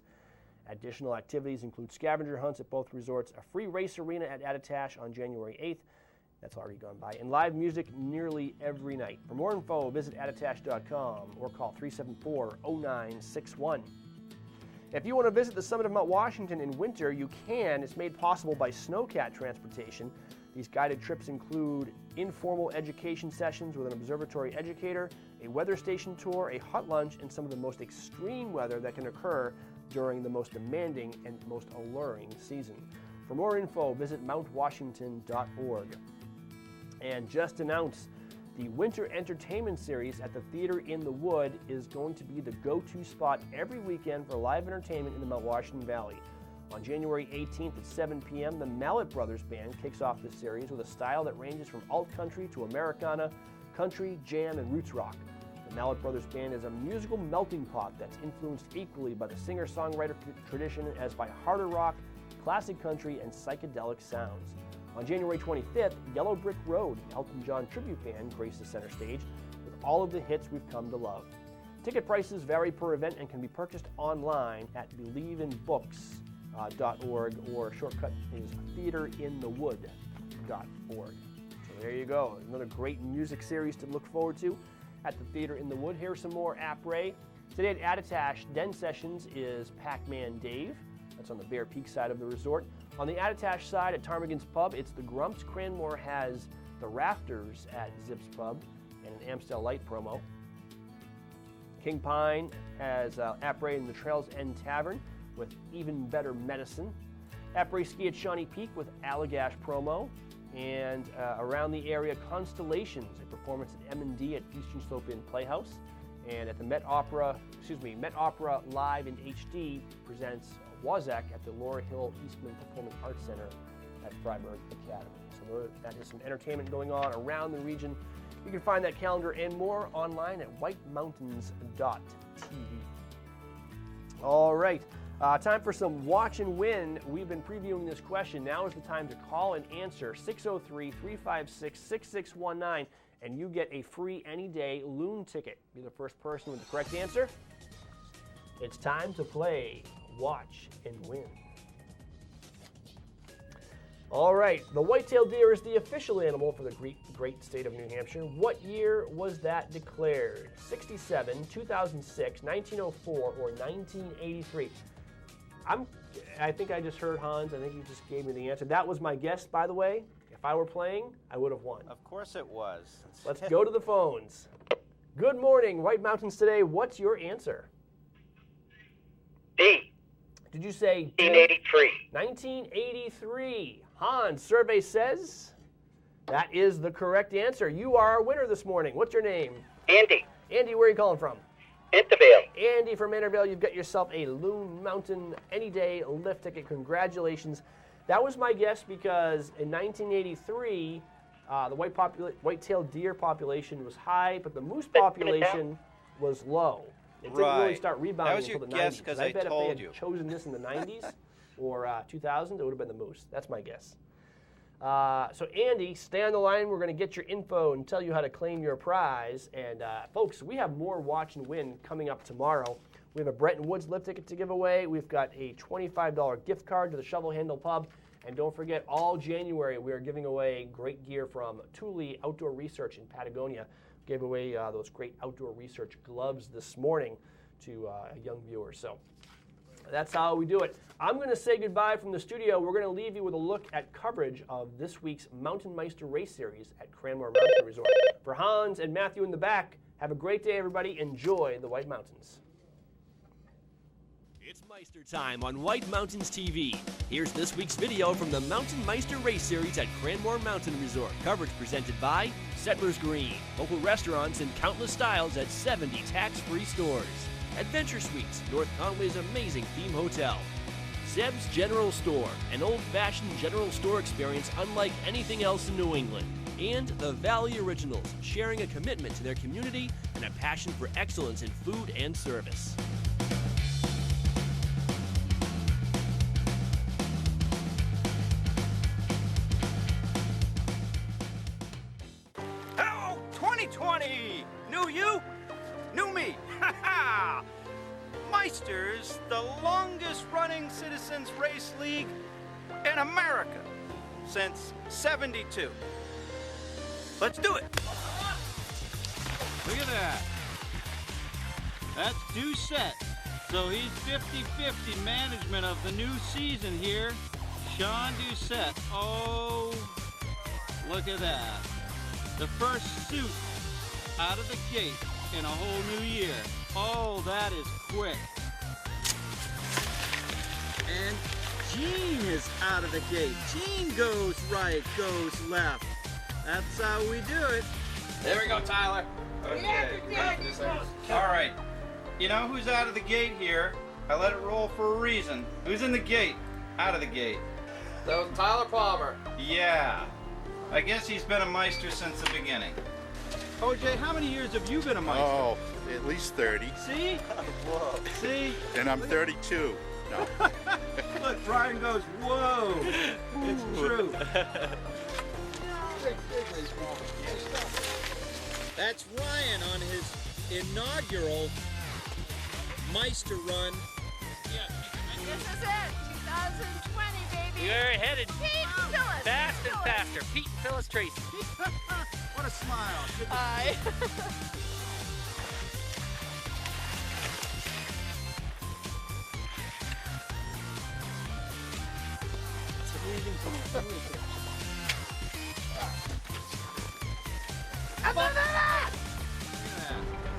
Additional activities include scavenger hunts at both resorts, a free race arena at Attitash on January 8th, that's already gone by, and live music nearly every night. For more info, visit attitash.com or call 374-0961. If you want to visit the summit of Mount Washington in winter, you can. It's made possible by Snowcat Transportation. These guided trips include informal education sessions with an observatory educator, a weather station tour, a hot lunch, and some of the most extreme weather that can occur during the most demanding and most alluring season. For more info, visit mountwashington.org. And just announced, the Winter Entertainment Series at the Theater in the Wood is going to be the go-to spot every weekend for live entertainment in the Mount Washington Valley. On January 18th at 7 p.m., the Mallet Brothers Band kicks off the series with a style that ranges from alt-country to Americana, country, jam, and roots rock. The Mallet Brothers Band is a musical melting pot that's influenced equally by the singer-songwriter tradition as by harder rock, classic country, and psychedelic sounds. On January 25th, Yellow Brick Road, the Elton John tribute band, graces center stage with all of the hits we've come to love. Ticket prices vary per event and can be purchased online at BelieveInBooks.org, or shortcut is theaterinthewood.org. So there you go, another great music series to look forward to at the Theater in the Wood. Here's some more après. Today at Attitash, Den Sessions is Pac-Man Dave. That's on the Bear Peak side of the resort. On the Attitash side at Ptarmigan's Pub, it's the Grumps. Cranmore has the Rafters at Zips Pub and an Amstel Light promo. King Pine has Après in the Trails End Tavern with Even Better Medicine. Après Ski at Shawnee Peak with Allagash promo. And around the area, Constellations, a performance at M&D at Eastern Slope Inn Playhouse. And at the Met Opera Live in HD presents Wazak at the Laura Hill Eastman Performing Arts Center at Freiburg Academy. So that is some entertainment going on around the region. You can find that calendar and more online at whitemountains.tv. All right, time for some watch and win. We've been previewing this question. Now is the time to call and answer 603-356-6619, and you get a free any-day Loon ticket. Be the first person with the correct answer. It's time to play Watch and Win. All right, the white-tailed deer is the official animal for the great state of New Hampshire. What year was that declared? 67, 2006, 1904, or 1983? I think I just heard Hans. I think you just gave me the answer. That was my guess, by the way. If I were playing, I would have won. Of course it was. Let's go to the phones. Good morning, White Mountains Today. What's your answer? D. Did you say 1983? 1983. Hans, survey says that is the correct answer. You are our winner this morning. What's your name? Andy. Andy, where are you calling from? Intervale. Andy from Intervale, you've got yourself a Loon Mountain any-day lift ticket. Congratulations. That was my guess because in 1983, the white-tailed deer population was high, but the moose population was low. It didn't really start rebounding that was until the your guess 90s. because I bet told if they had chosen this in the 90s or 2000, it would have been the moose. That's my guess. So Andy, stay on the line. We're going to get your info and tell you how to claim your prize. And folks, we have more Watch and Win coming up tomorrow. We have a Bretton Woods lift ticket to give away. We've got a $25 gift card to the Shovel Handle Pub. And don't forget, all January, we are giving away great gear from Thule Outdoor Research in Patagonia. Gave away those great outdoor research gloves this morning to a young viewer. So that's how we do it. I'm going to say goodbye from the studio. We're going to leave you with a look at coverage of this week's Mountain Meister Race Series at Cranmore Mountain Resort. For Hans and Matthew in the back, have a great day, everybody. Enjoy the White Mountains. It's Meister time on White Mountains TV. Here's this week's video from the Mountain Meister Race Series at Cranmore Mountain Resort. Coverage presented by Settlers Green, local restaurants in countless styles at 70 tax-free stores. Adventure Suites, North Conway's amazing theme hotel. Zeb's General Store, an old-fashioned general store experience unlike anything else in New England. And the Valley Originals, sharing a commitment to their community and a passion for excellence in food and service. Hello, 2020! New you, new me. Ha ha! Meisters, the longest-running citizens race league in America since '72. Let's do it. Look at that. That's Doucette. So he's 50-50 management of the new season here. Sean Doucette. Oh, look at that. The first suit out of the gate in a whole new year. Oh, that is quick. And Gene is out of the gate. Gene goes right, goes left. That's how we do it. There we go, Tyler. Okay. All right. You know who's out of the gate here? I let it roll for a reason. Who's in the gate? Out of the gate. That was Tyler Palmer. Yeah. I guess he's been a Meister since the beginning. OJ, how many years have you been a Meister? Oh, at least 30. See? Whoa. See? And I'm 32. No. Look, Brian goes, whoa. It's true. That's Ryan on his inaugural Meister run. This is it, 2020, baby. We're headed Pete and Phyllis. fast and faster. Pete and Phyllis Tracy. What a smile. Hi.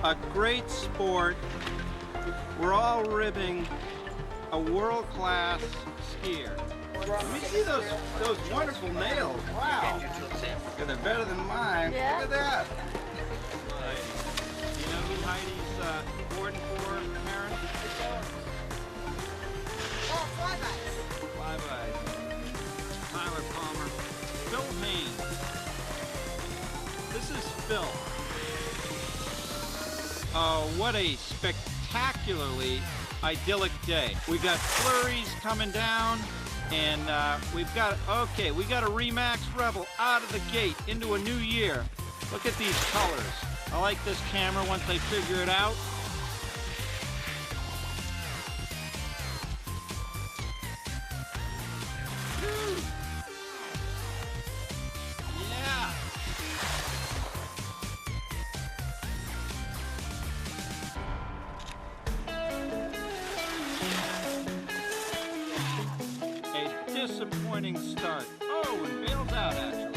a great sport. We're all ribbing a world-class skier. Let me see those wonderful nails. Wow. They're better than mine. Yeah. Look at that. You know who Heidi's boarding for, Karen? Oh, flybys. Flybys. Tyler Palmer. Phil Haynes. This is Phil. Oh, what a spectacularly idyllic day. We've got flurries coming down, and we got a Remax Rebel out of the gate into a new year. Look at these colors. I like this camera once I figure it out. Yeah. A disappointing start. Oh, and bails out, actually.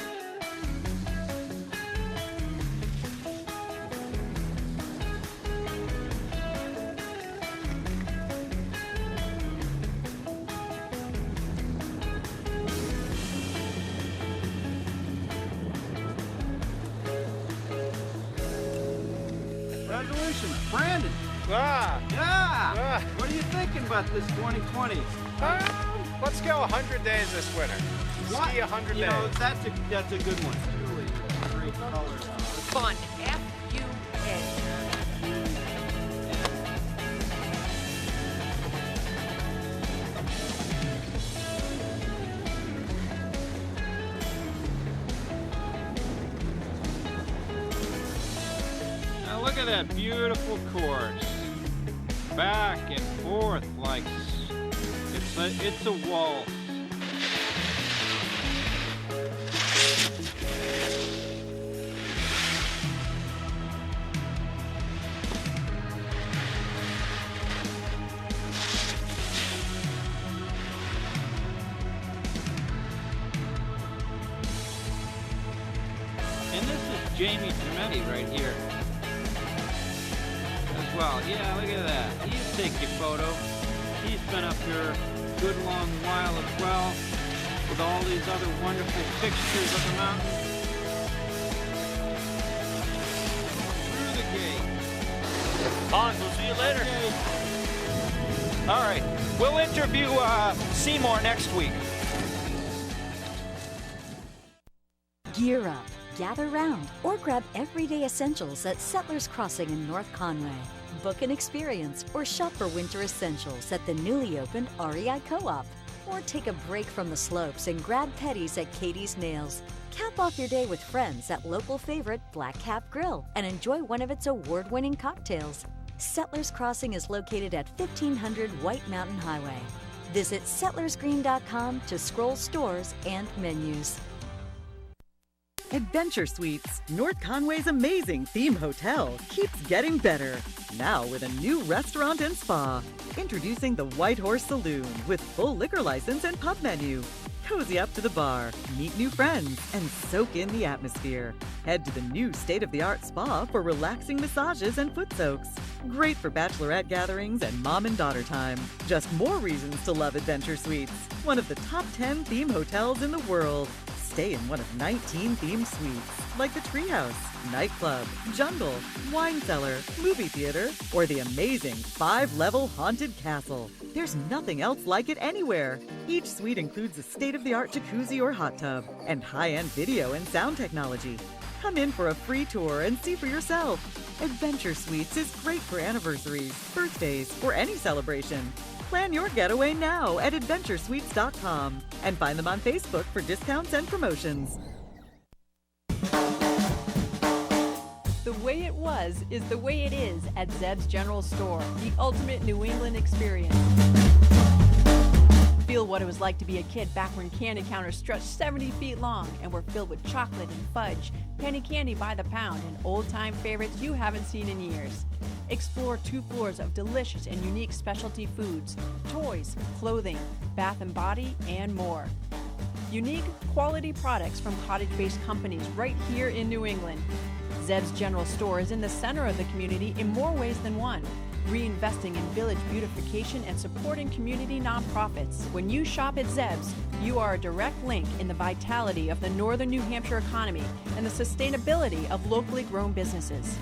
Congratulations, Brandon. Yeah. What are you thinking about this 2020? Let's go 100 days this winter. What? Ski 100 days. You know, that's a good one. Really great color. Fun. F-U-N. Now look at that beautiful course. Back and forth like it's a waltz. And this is Jamie Gimetti right here as well. Yeah, look at that. He'll take your photo. He's been up here a good long while as well with all these other wonderful pictures of the mountain. Through the gate. Hans, we'll see you later. All right. We'll interview Seymour next week. Gear up, gather round, or grab everyday essentials at Settlers Crossing in North Conway. Book an experience or shop for winter essentials at the newly opened REI Co-op. Or take a break from the slopes and grab petties at Katie's Nails. Cap off your day with friends at local favorite Black Cap Grill and enjoy one of its award-winning cocktails. Settlers Crossing is located at 1500 White Mountain Highway. Visit settlersgreen.com to scroll stores and menus. Adventure Suites, North Conway's amazing theme hotel, keeps getting better. Now with a new restaurant and spa. Introducing the White Horse Saloon with full liquor license and pub menu. Cozy up to the bar, meet new friends, and soak in the atmosphere. Head to the new state-of-the-art spa for relaxing massages and foot soaks. Great for bachelorette gatherings and mom and daughter time. Just more reasons to love Adventure Suites. One of the top 10 theme hotels in the world. Stay in one of 19 themed suites, like the Treehouse, Nightclub, Jungle, Wine Cellar, Movie Theater, or the amazing 5-level Haunted Castle. There's nothing else like it anywhere. Each suite includes a state-of-the-art jacuzzi or hot tub, and high-end video and sound technology. Come in for a free tour and see for yourself. Adventure Suites is great for anniversaries, birthdays, or any celebration. Plan your getaway now at adventuresuites.com and find them on Facebook for discounts and promotions. The way it was is the way it is at Zeb's General Store, the ultimate New England experience. Feel what it was like to be a kid back when candy counters stretched 70 feet long and were filled with chocolate and fudge, penny candy by the pound, and old-time favorites you haven't seen in years. Explore 2 floors of delicious and unique specialty foods, toys, clothing, bath and body, and more. Unique, quality products from cottage-based companies right here in New England. Zeb's General Store is in the center of the community in more ways than one, reinvesting in village beautification and supporting community nonprofits. When you shop at Zeb's, you are a direct link in the vitality of the northern New Hampshire economy and the sustainability of locally grown businesses.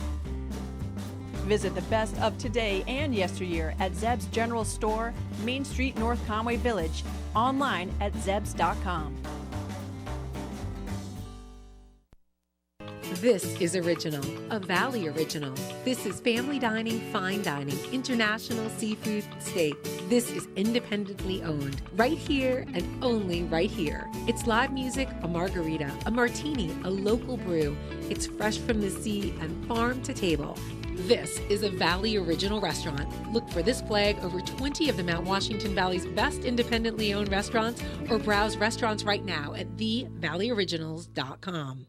Visit the best of today and yesteryear at Zeb's General Store, Main Street, North Conway Village, online at zebs.com. This is Original, a Valley Original. This is family dining, fine dining, international seafood steak. This is independently owned, right here and only right here. It's live music, a margarita, a martini, a local brew. It's fresh from the sea and farm to table. This is a Valley Original restaurant. Look for this flag over 20 of the Mount Washington Valley's best independently owned restaurants, or browse restaurants right now at thevalleyoriginals.com.